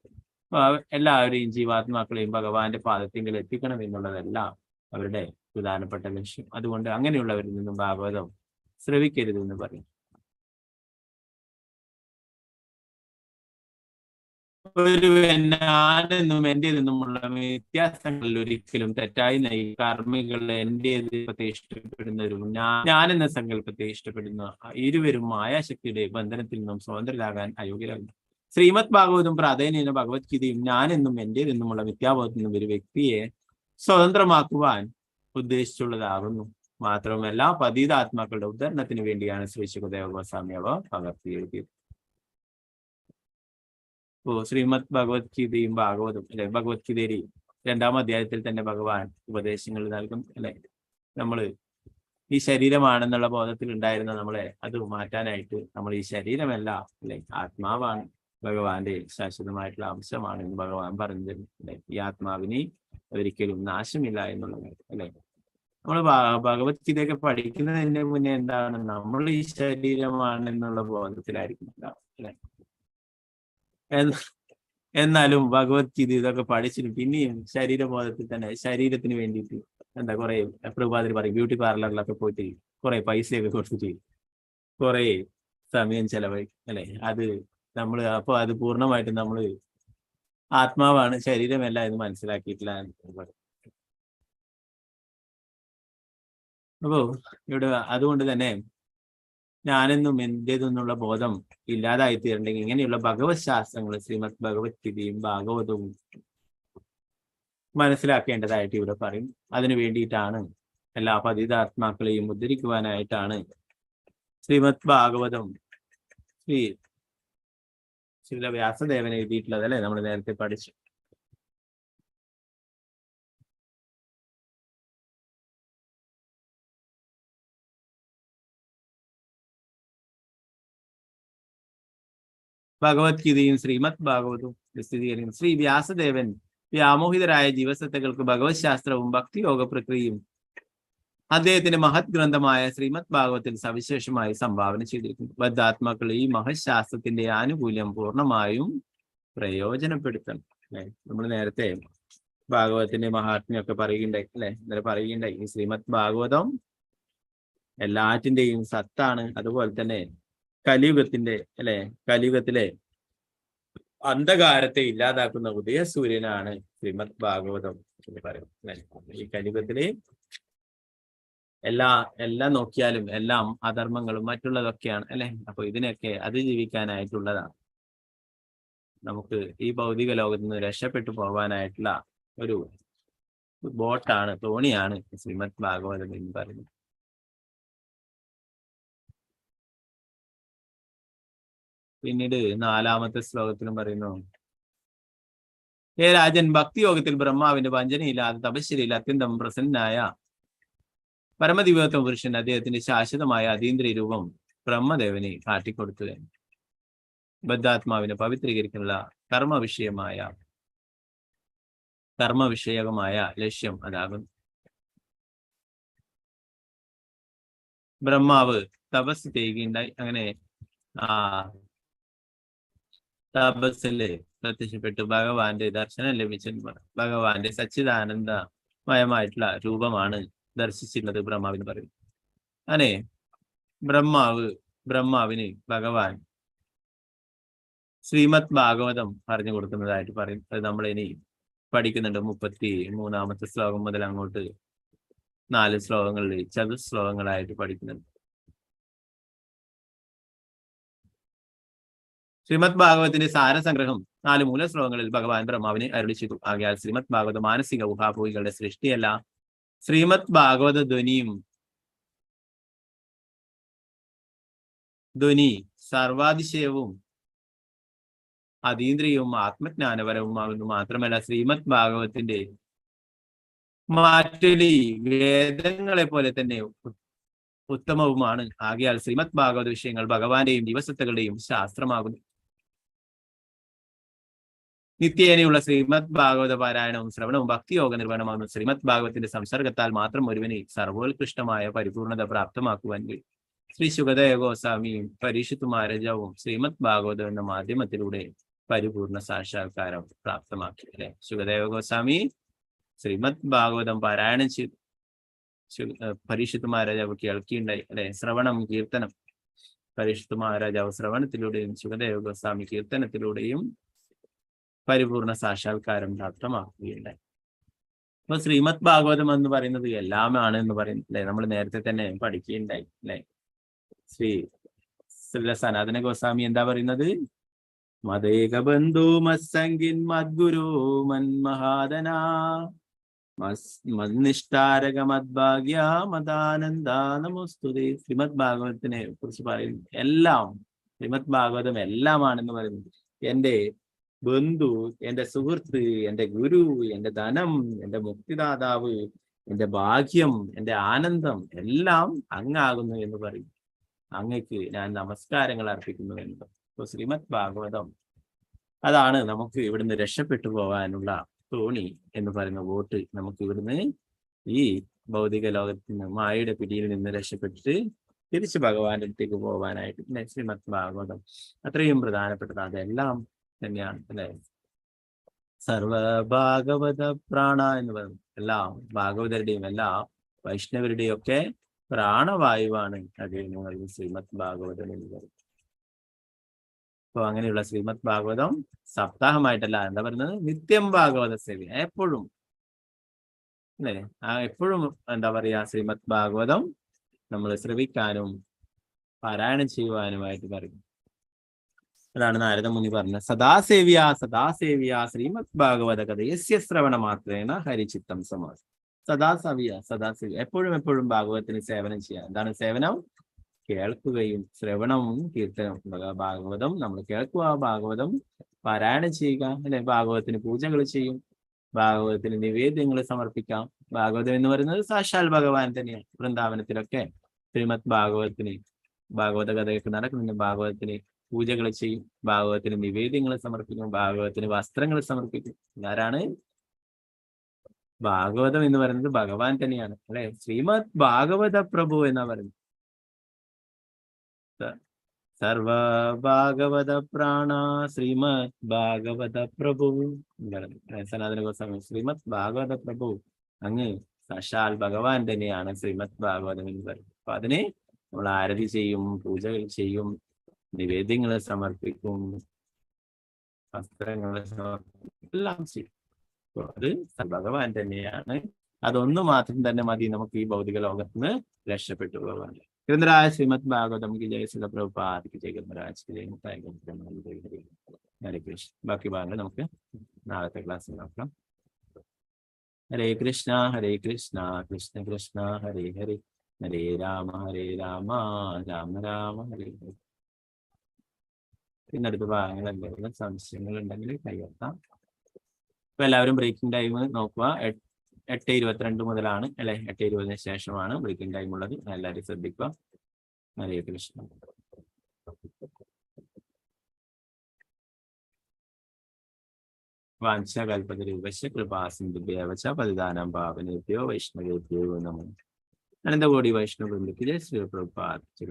എല്ലാവരെയും ജീവാത്മാക്കളെയും ഭഗവാന്റെ പാദത്തിങ്കിൽ എത്തിക്കണം എന്നുള്ളതെല്ലാം അവരുടെ പ്രധാനപ്പെട്ട ലക്ഷ്യം. അതുകൊണ്ട് അങ്ങനെയുള്ളവരിൽ നിന്നും ഭാഗവതം ശ്രവിക്കരുതെന്ന് പറയും. ഒരുവൻ ഞാനെന്നും എന്റേതെന്നുമുള്ള വ്യത്യാസങ്ങളിൽ ഒരിക്കലും തെറ്റായി കർമ്മികൾ എന്റേത് ഇഷ്ടപ്പെടുന്നവരും ഞാനെന്ന സങ്കല്പത്തെ ഇഷ്ടപ്പെടുന്ന ഇരുവരും മായാശക്തിയുടെ ബന്ധനത്തിൽ നിന്നും സ്വതന്ത്രരാകാൻ അയോഗ്യരാകുന്നു. ശ്രീമദ് ഭാഗവതം പ്രാധാന്യേന ഭഗവത്ഗീതയും ഞാനെന്നും എന്റേതെന്നുമുള്ള മിഥ്യാബോധത്തിൽ നിന്നും ഒരു വ്യക്തിയെ സ്വതന്ത്രമാക്കുവാൻ ഉദ്ദേശിച്ചുള്ളതാകുന്നു. മാത്രവുമല്ല പതീതാത്മാക്കളുടെ ഉദ്ധരണത്തിന് വേണ്ടിയാണ് ശ്രീ ശുകദേവ ഗോസ്വാമി അവ പകർത്തി എഴുതിയത്. ശ്രീമദ് ഭഗവത്ഗീതയും ഭാഗവതം, അല്ലെ? ഭഗവത്ഗീതയിൽ 2-ാം അധ്യായത്തിൽ തന്നെ ഭഗവാൻ ഉപദേശങ്ങൾ നൽകും, അല്ലെ? നമ്മള് ഈ ശരീരമാണെന്നുള്ള ബോധത്തിൽ ഉണ്ടായിരുന്ന നമ്മളെ അത് മാറ്റാനായിട്ട് നമ്മൾ ഈ ശരീരമല്ല, അല്ലെ? ആത്മാവാണ്, ഭഗവാന്റെ ശാശ്വതമായിട്ടുള്ള അംശമാണ് എന്ന് ഭഗവാൻ പറഞ്ഞത് അല്ലെ. ഈ ആത്മാവിന് ഒരിക്കലും നാശമില്ല എന്നുള്ളത് അല്ലെ. നമ്മൾ ഭഗവത്ഗീതയൊക്കെ പഠിക്കുന്നതിന് മുന്നേ എന്താണ്, നമ്മൾ ഈ ശരീരമാണെന്നുള്ള ബോധത്തിലായിരിക്കും അല്ലെ. എന്നാലും ഭഗവത്ഗീത ഇതൊക്കെ പഠിച്ചിട്ട് പിന്നെയും ശരീരബോധത്തിൽ തന്നെ ശരീരത്തിന് വേണ്ടിയിട്ട് എന്താ കുറെ പ്രഭാതിൽ പറയും ബ്യൂട്ടി പാർലറിലൊക്കെ പോയിട്ട് കുറെ പൈസയൊക്കെ കൊടുത്തിട്ട് കുറെ സമയം ചെലവഴിക്കും അല്ലെ. അത് നമ്മൾ അപ്പൊ അത് പൂർണ്ണമായിട്ടും നമ്മൾ ആത്മാവാണ് ശരീരമല്ല എന്ന് മനസ്സിലാക്കിയിട്ടില്ല എന്ന് പറയും. അപ്പോ ഇവിടെ അതുകൊണ്ട് തന്നെ ഞാനെന്നും എന്റേതെന്നുള്ള ബോധം ഇല്ലാതായി തീരണ്ടെങ്കിൽ ഇങ്ങനെയുള്ള ഭഗവത് ശാസ്ത്രങ്ങൾ ശ്രീമദ് ഭഗവത്ഗീതയും ഭാഗവതവും മനസ്സിലാക്കേണ്ടതായിട്ട് ഇവിടെ പറയും. അതിനു വേണ്ടിയിട്ടാണ് എല്ലാ പതിതാത്മാക്കളെയും ഉദ്ധരിക്കുവാനായിട്ടാണ് ശ്രീമദ് ഭാഗവതം ശ്രീല വ്യാസദേവൻ എഴുതിയിട്ടുള്ളത് അല്ലെ. നമ്മൾ നേരത്തെ പഠിച്ചു. ഭഗവത്ഗീതയും ശ്രീമദ് ഭാഗവതവും വിശദീകരിക്കും. ശ്രീ വ്യാസദേവൻ വ്യാമോഹിതരായ ജീവസത്തകൾക്ക് ഭഗവത് ശാസ്ത്രവും ഭക്തിയോഗ പ്രക്രിയയും അദ്ദേഹത്തിന്റെ മഹത് ഗ്രന്ഥമായ ശ്രീമദ് ഭാഗവത്തിൽ സവിശേഷമായി സംഭാവന ചെയ്തിരിക്കുന്നു. ബദ്ധാത്മാക്കൾ ഈ മഹത് ശാസ്ത്രത്തിന്റെ ആനുകൂല്യം പൂർണ്ണമായും പ്രയോജനപ്പെടുത്തണം അല്ലെ. നമ്മൾ നേരത്തെ ഭാഗവതത്തിന്റെ മഹാത്മ്യമൊക്കെ പറയുകയുണ്ടായി അല്ലെ. ഇന്നലെ പറയുകയുണ്ടായി ഈ ശ്രീമദ് ഭാഗവതം എല്ലാറ്റിന്റെയും സത്താണ്. അതുപോലെ തന്നെ കലിയുഗത്തിന്റെ അല്ലെ, കലിയുഗത്തിലെ അന്ധകാരത്തെ ഇല്ലാതാക്കുന്ന ഉദയസൂര്യനാണ് ശ്രീമദ് ഭാഗവതം എന്ന് പറയും അല്ലെ. ഈ കലിയുഗത്തിലെ എല്ലാം നോക്കിയാലും എല്ലാം അധർമ്മങ്ങളും മറ്റുള്ളതൊക്കെയാണ് അല്ലെ. അപ്പൊ ഇതിനൊക്കെ അതിജീവിക്കാനായിട്ടുള്ളതാണ്. നമുക്ക് ഈ ഭൗതിക ലോകത്ത് നിന്ന് രക്ഷപ്പെട്ടു പോകാനായിട്ടുള്ള ഒരു ബോട്ടാണ്, തോണിയാണ് ശ്രീമദ് ഭാഗവതം എന്ന് പറയുന്നത്. പിന്നീട് 4-ാമത്തെ ശ്ലോകത്തിലും പറയുന്നു, ഹേ രാജൻ, ഭക്തിയോഗത്തിൽ ബ്രഹ്മാവിന്റെ വഞ്ചനയില്ലാതെ തപശ്ശരിയിൽ അത്യന്തം പ്രസന്നനായ പരമദിവ്യത്വ പുരുഷൻ അദ്ദേഹത്തിന്റെ ശാശ്വതമായ അതീന്ദ്രിയ രൂപം ബ്രഹ്മദേവനെ കാട്ടിക്കൊടുത്തു. ബദ്ധാത്മാവിനെ പവിത്രീകരിക്കാനുള്ള കർമ്മവിഷയകമായ ലക്ഷ്യം അതാകുന്നു. ബ്രഹ്മാവ് തപസ് ചെയ്യുകയുണ്ടായി. അങ്ങനെ തപസ്സില് പ്രത്യക്ഷപ്പെട്ടു ഭഗവാന്റെ ദർശനം ലഭിച്ചെന്ന് ഭഗവാന്റെ സച്ചിദാനന്ദമയമായിട്ടുള്ള രൂപമാണ് ദർശിച്ചിട്ടുള്ളത് ബ്രഹ്മാവിന് പറയും. അങ്ങനെ ബ്രഹ്മാവിന് ഭഗവാൻ ശ്രീമദ് ഭാഗവതം പറഞ്ഞു കൊടുക്കുന്നതായിട്ട് പറയും. അത് നമ്മളിനി പഠിക്കുന്നുണ്ട്. 33-ാമത്തെ ശ്ലോകം മുതൽ അങ്ങോട്ട് 4 ശ്ലോകങ്ങളിൽ ചതുശ്ലോകങ്ങളായിട്ട് പഠിക്കുന്നുണ്ട്. ശ്രീമദ് ഭാഗവത്തിന്റെ സാരസംഗ്രഹം 4 മൂല ശ്ലോകങ്ങളിൽ ഭഗവാൻ ബ്രഹ്മാവിനെ അരുളി ചെയ്തു. ആകയാൽ ശ്രീമദ് ഭാഗവത മാനസിക ഊഹാപോഹികളുടെ സൃഷ്ടിയല്ല. ശ്രീമദ് ഭാഗവത ധ്വനി സർവാതിശയവും അതീന്ദ്രിയവും ആത്മജ്ഞാനപരവുമാകുന്നു. മാത്രമല്ല ശ്രീമദ് ഭാഗവത്തിന്റെ മറ്റൊരു വേദങ്ങളെ പോലെ തന്നെ ഉത്തമവുമാണ്. ആകയാൽ ശ്രീമദ് ഭാഗവത വിഷയങ്ങൾ ഭഗവാന്റെയും ദിവസത്തകളുടെയും ശാസ്ത്രമാകുന്നു. നിത്യേനയുള്ള ശ്രീമദ് ഭാഗവത പാരായണവും ശ്രവണവും ഭക്തിയോഗ നിർവഹണമാകുന്നു. ശ്രീമദ് ഭാഗവത്തിന്റെ സംസർഗത്താൽ മാത്രം ഒരുവന് സർവോത്കൃഷ്ടമായ പരിപൂർണത പ്രാപ്തമാക്കുവാൻ കഴിയും. ശ്രീ ശുഗദേവ ഗോസ്വാമിയും പരീക്ഷിത് മഹാരാജാവും ശ്രീമദ് ഭാഗവതം എന്ന മാധ്യമത്തിലൂടെ പരിപൂർണ സാക്ഷാത്കാരം പ്രാപ്തമാക്കി അല്ലെ. ശുഗദേവ ഗോസ്വാമി ശ്രീമദ് ഭാഗവതം പാരായണം ചെയ്തു. പരീക്ഷിത് മഹാരാജാവ് കേൾക്കിയുണ്ടായി അല്ലെ. ശ്രവണം കീർത്തനം. പരീക്ഷിത് മഹാരാജാവ് ശ്രവണത്തിലൂടെയും ശുഗദേവ ഗോസ്വാമി കീർത്തനത്തിലൂടെയും പരിപൂർണ സാക്ഷാത്കാരം പ്രാപ്തമാക്കുകയുണ്ടായി. അപ്പൊ ശ്രീമദ് ഭാഗവതം എന്ന് പറയുന്നത് എല്ലാമാണ് എന്ന് പറയുന്നത് അല്ലെ. നമ്മൾ നേരത്തെ തന്നെ പഠിക്കുകയുണ്ടായി അല്ലെ. ശ്രീ സനാതന ഗോസ്വാമി എന്താ പറയുന്നത്? മദേക ബന്ധു മസ്സംഗിൻ മദ്ഗുരു മന്മഹാദന മദ്നിഷ്ഠാരക മദ്ഭാഗ്യ മദാനന്ദ നമോസ്തുതേ. ശ്രീമദ് ഭാഗവതത്തിനെ കുറിച്ച് പറയുന്നു. ശ്രീമദ് ഭാഗവതം എല്ലാമാണെന്ന് പറയുന്നത്. എന്റെ ബന്ധു, എന്റെ സുഹൃത്ത്, എന്റെ ഗുരു, എന്റെ ധനം, എന്റെ മുക്തിദാതാവ്, എന്റെ ഭാഗ്യം, എന്റെ ആനന്ദം എല്ലാം അങ്ങാകുന്നു എന്ന് പറയും. അങ്ങക്ക് ഞാൻ നമസ്കാരങ്ങൾ അർപ്പിക്കുന്നു എന്ന്. അപ്പോൾ ശ്രീമദ് ഭാഗവതം അതാണ് നമുക്ക് ഇവിടുന്ന് രക്ഷപ്പെട്ടു പോകാനുള്ള തോണി എന്ന് പറയുന്ന ബോട്ട്. നമുക്ക് ഇവിടുന്ന് ഈ ഭൗതിക ലോകത്തിൽ നിന്ന് മായയുടെ പിടിയിൽ നിന്ന് രക്ഷപ്പെട്ടിട്ട് തിരിച്ച് ഭഗവാന്റെ അടുത്തേക്ക് പോകാനായിട്ട്. പിന്നെ ശ്രീമദ് ഭാഗവതം അത്രയും പ്രധാനപ്പെട്ടത് അതെല്ലാം തന്നെയാണ് അല്ലെ. സർവഭാഗവത പ്രാണ എന്ന് പറയുന്നത് എല്ലാ ഭാഗവതരുടെയും എല്ലാ വൈഷ്ണവരുടെയും ഒക്കെ പ്രാണവായുവാണ് അത് എന്ന് പറയുന്നത് ശ്രീമദ് ഭാഗവതം എന്ന് പറയുന്നത്. അപ്പൊ അങ്ങനെയുള്ള ശ്രീമദ് ഭാഗവതം സപ്താഹമായിട്ടല്ല, എന്താ പറയുന്നത്, നിത്യം ഭാഗവത സേവ എപ്പോഴും അല്ലേ. എപ്പോഴും എന്താ പറയാ ശ്രീമദ് ഭാഗവതം നമ്മൾ ശ്രവിക്കാനും പാരായണം ചെയ്യുവാനുമായിട്ട് പറയും. അതാണ് നാരദ മുനി പറഞ്ഞത്, സദാസേവ്യ ശ്രീമദ് ഭാഗവത കഥ യസ്യ ശ്രവണ മാത്രേണ ഹരിചിത്തം സമാസം. സദാസേവ്യ എപ്പോഴും ഭാഗവതത്തിന് സേവനം ചെയ്യാം. എന്താണ് സേവനം? കേൾക്കുകയും ശ്രവണവും കീർത്തനവും. ഭാഗവതം നമ്മൾ കേൾക്കുക, ഭാഗവതം പാരായണം ചെയ്യുക അല്ലെ. ഭാഗവതത്തിന് പൂജകൾ ചെയ്യും, ഭാഗവതത്തിന് നിവേദ്യങ്ങൾ സമർപ്പിക്കാം. ഭാഗവതം എന്ന് പറയുന്നത് സാക്ഷാൽ ഭഗവാൻ തന്നെയാണ്. വൃന്ദാവനത്തിലൊക്കെ ശ്രീമദ് ഭാഗവത കഥയൊക്കെ നടക്കുന്നുണ്ട്. ഭാഗവതത്തിന് പൂജകൾ ചെയ്യും, ഭാഗവതത്തിന് നിവേദ്യങ്ങൾ സമർപ്പിക്കും, ഭാഗവതത്തിന് വസ്ത്രങ്ങൾ സമർപ്പിക്കും. ആരാണ്? ഭാഗവതം എന്ന് പറയുന്നത് ഭഗവാൻ തന്നെയാണ് അല്ലെ. ശ്രീമദ് ഭാഗവത പ്രഭു എന്നാ പറയുന്നത്. സർവഭാഗവത പ്രാണ ശ്രീമദ് ഭാഗവത പ്രഭു. സനാതന ഗോസ്വാമി ശ്രീമദ് ഭാഗവത പ്രഭു അങ്ങ് സാക്ഷാൽ ഭഗവാൻ തന്നെയാണ് ശ്രീമദ് ഭാഗവതം എന്ന് പറയുന്നത്. അപ്പൊ അതിനെ നമ്മൾ ആരതി ചെയ്യും, പൂജകൾ ചെയ്യും, നിവേദ്യങ്ങൾ സമർപ്പിക്കും, വസ്ത്രങ്ങൾ സമർപ്പിക്കും, എല്ലാം ചെയ്യും. അത് ഭഗവാൻ തന്നെയാണ്. അതൊന്നു മാത്രം തന്നെ മതി നമുക്ക് ഈ ഭൗതിക ലോകത്ത് നിന്ന് രക്ഷപ്പെട്ടു പോകാൻ. ഗ്രന്ഥരായ ശ്രീമദ് ഭാഗവതം की जय श्री प्रभुपाद की जय ഗ്രന്ഥരാജ് की जय ഹരേ കൃഷ്ണ. ബാക്കി ഭാഗങ്ങൾ നമുക്ക് നാളത്തെ ക്ലാസ്സിൽ നോക്കാം. ഹരേ കൃഷ്ണ കൃഷ്ണ കൃഷ്ണ ഹരേ ഹരേ, ഹരേ രാമ രാമ രാമ ഹരേ ഹരേ. പിന്നെ അടുത്ത ഭാഗങ്ങൾ എന്തെങ്കിലും സംശയങ്ങൾ ഉണ്ടെങ്കിൽ കൈയെത്താം. ഇപ്പൊ എല്ലാവരും ബ്രേക്കിംഗ് ടൈം നോക്കുക. 8:22 മുതലാണ് അല്ലെ, 8:20 ശേഷമാണ് ബ്രേക്കിംഗ് ടൈം ഉള്ളത്. എല്ലാവരും ശ്രദ്ധിക്കുക. ഹരേ കൃഷ്ണ. വാഞ്ചകൽപതരൂപശ്ച കൃപാസിന്ധുഭ്യവ ച പതിതാനാം പാവനേഭ്യോ വൈഷ്ണവേഭ്യോ നമോ. അനന്തകോടി വൈഷ്ണവ വൃന്ദത്തിലെ ശ്രീ പ്രഭുപാദ്.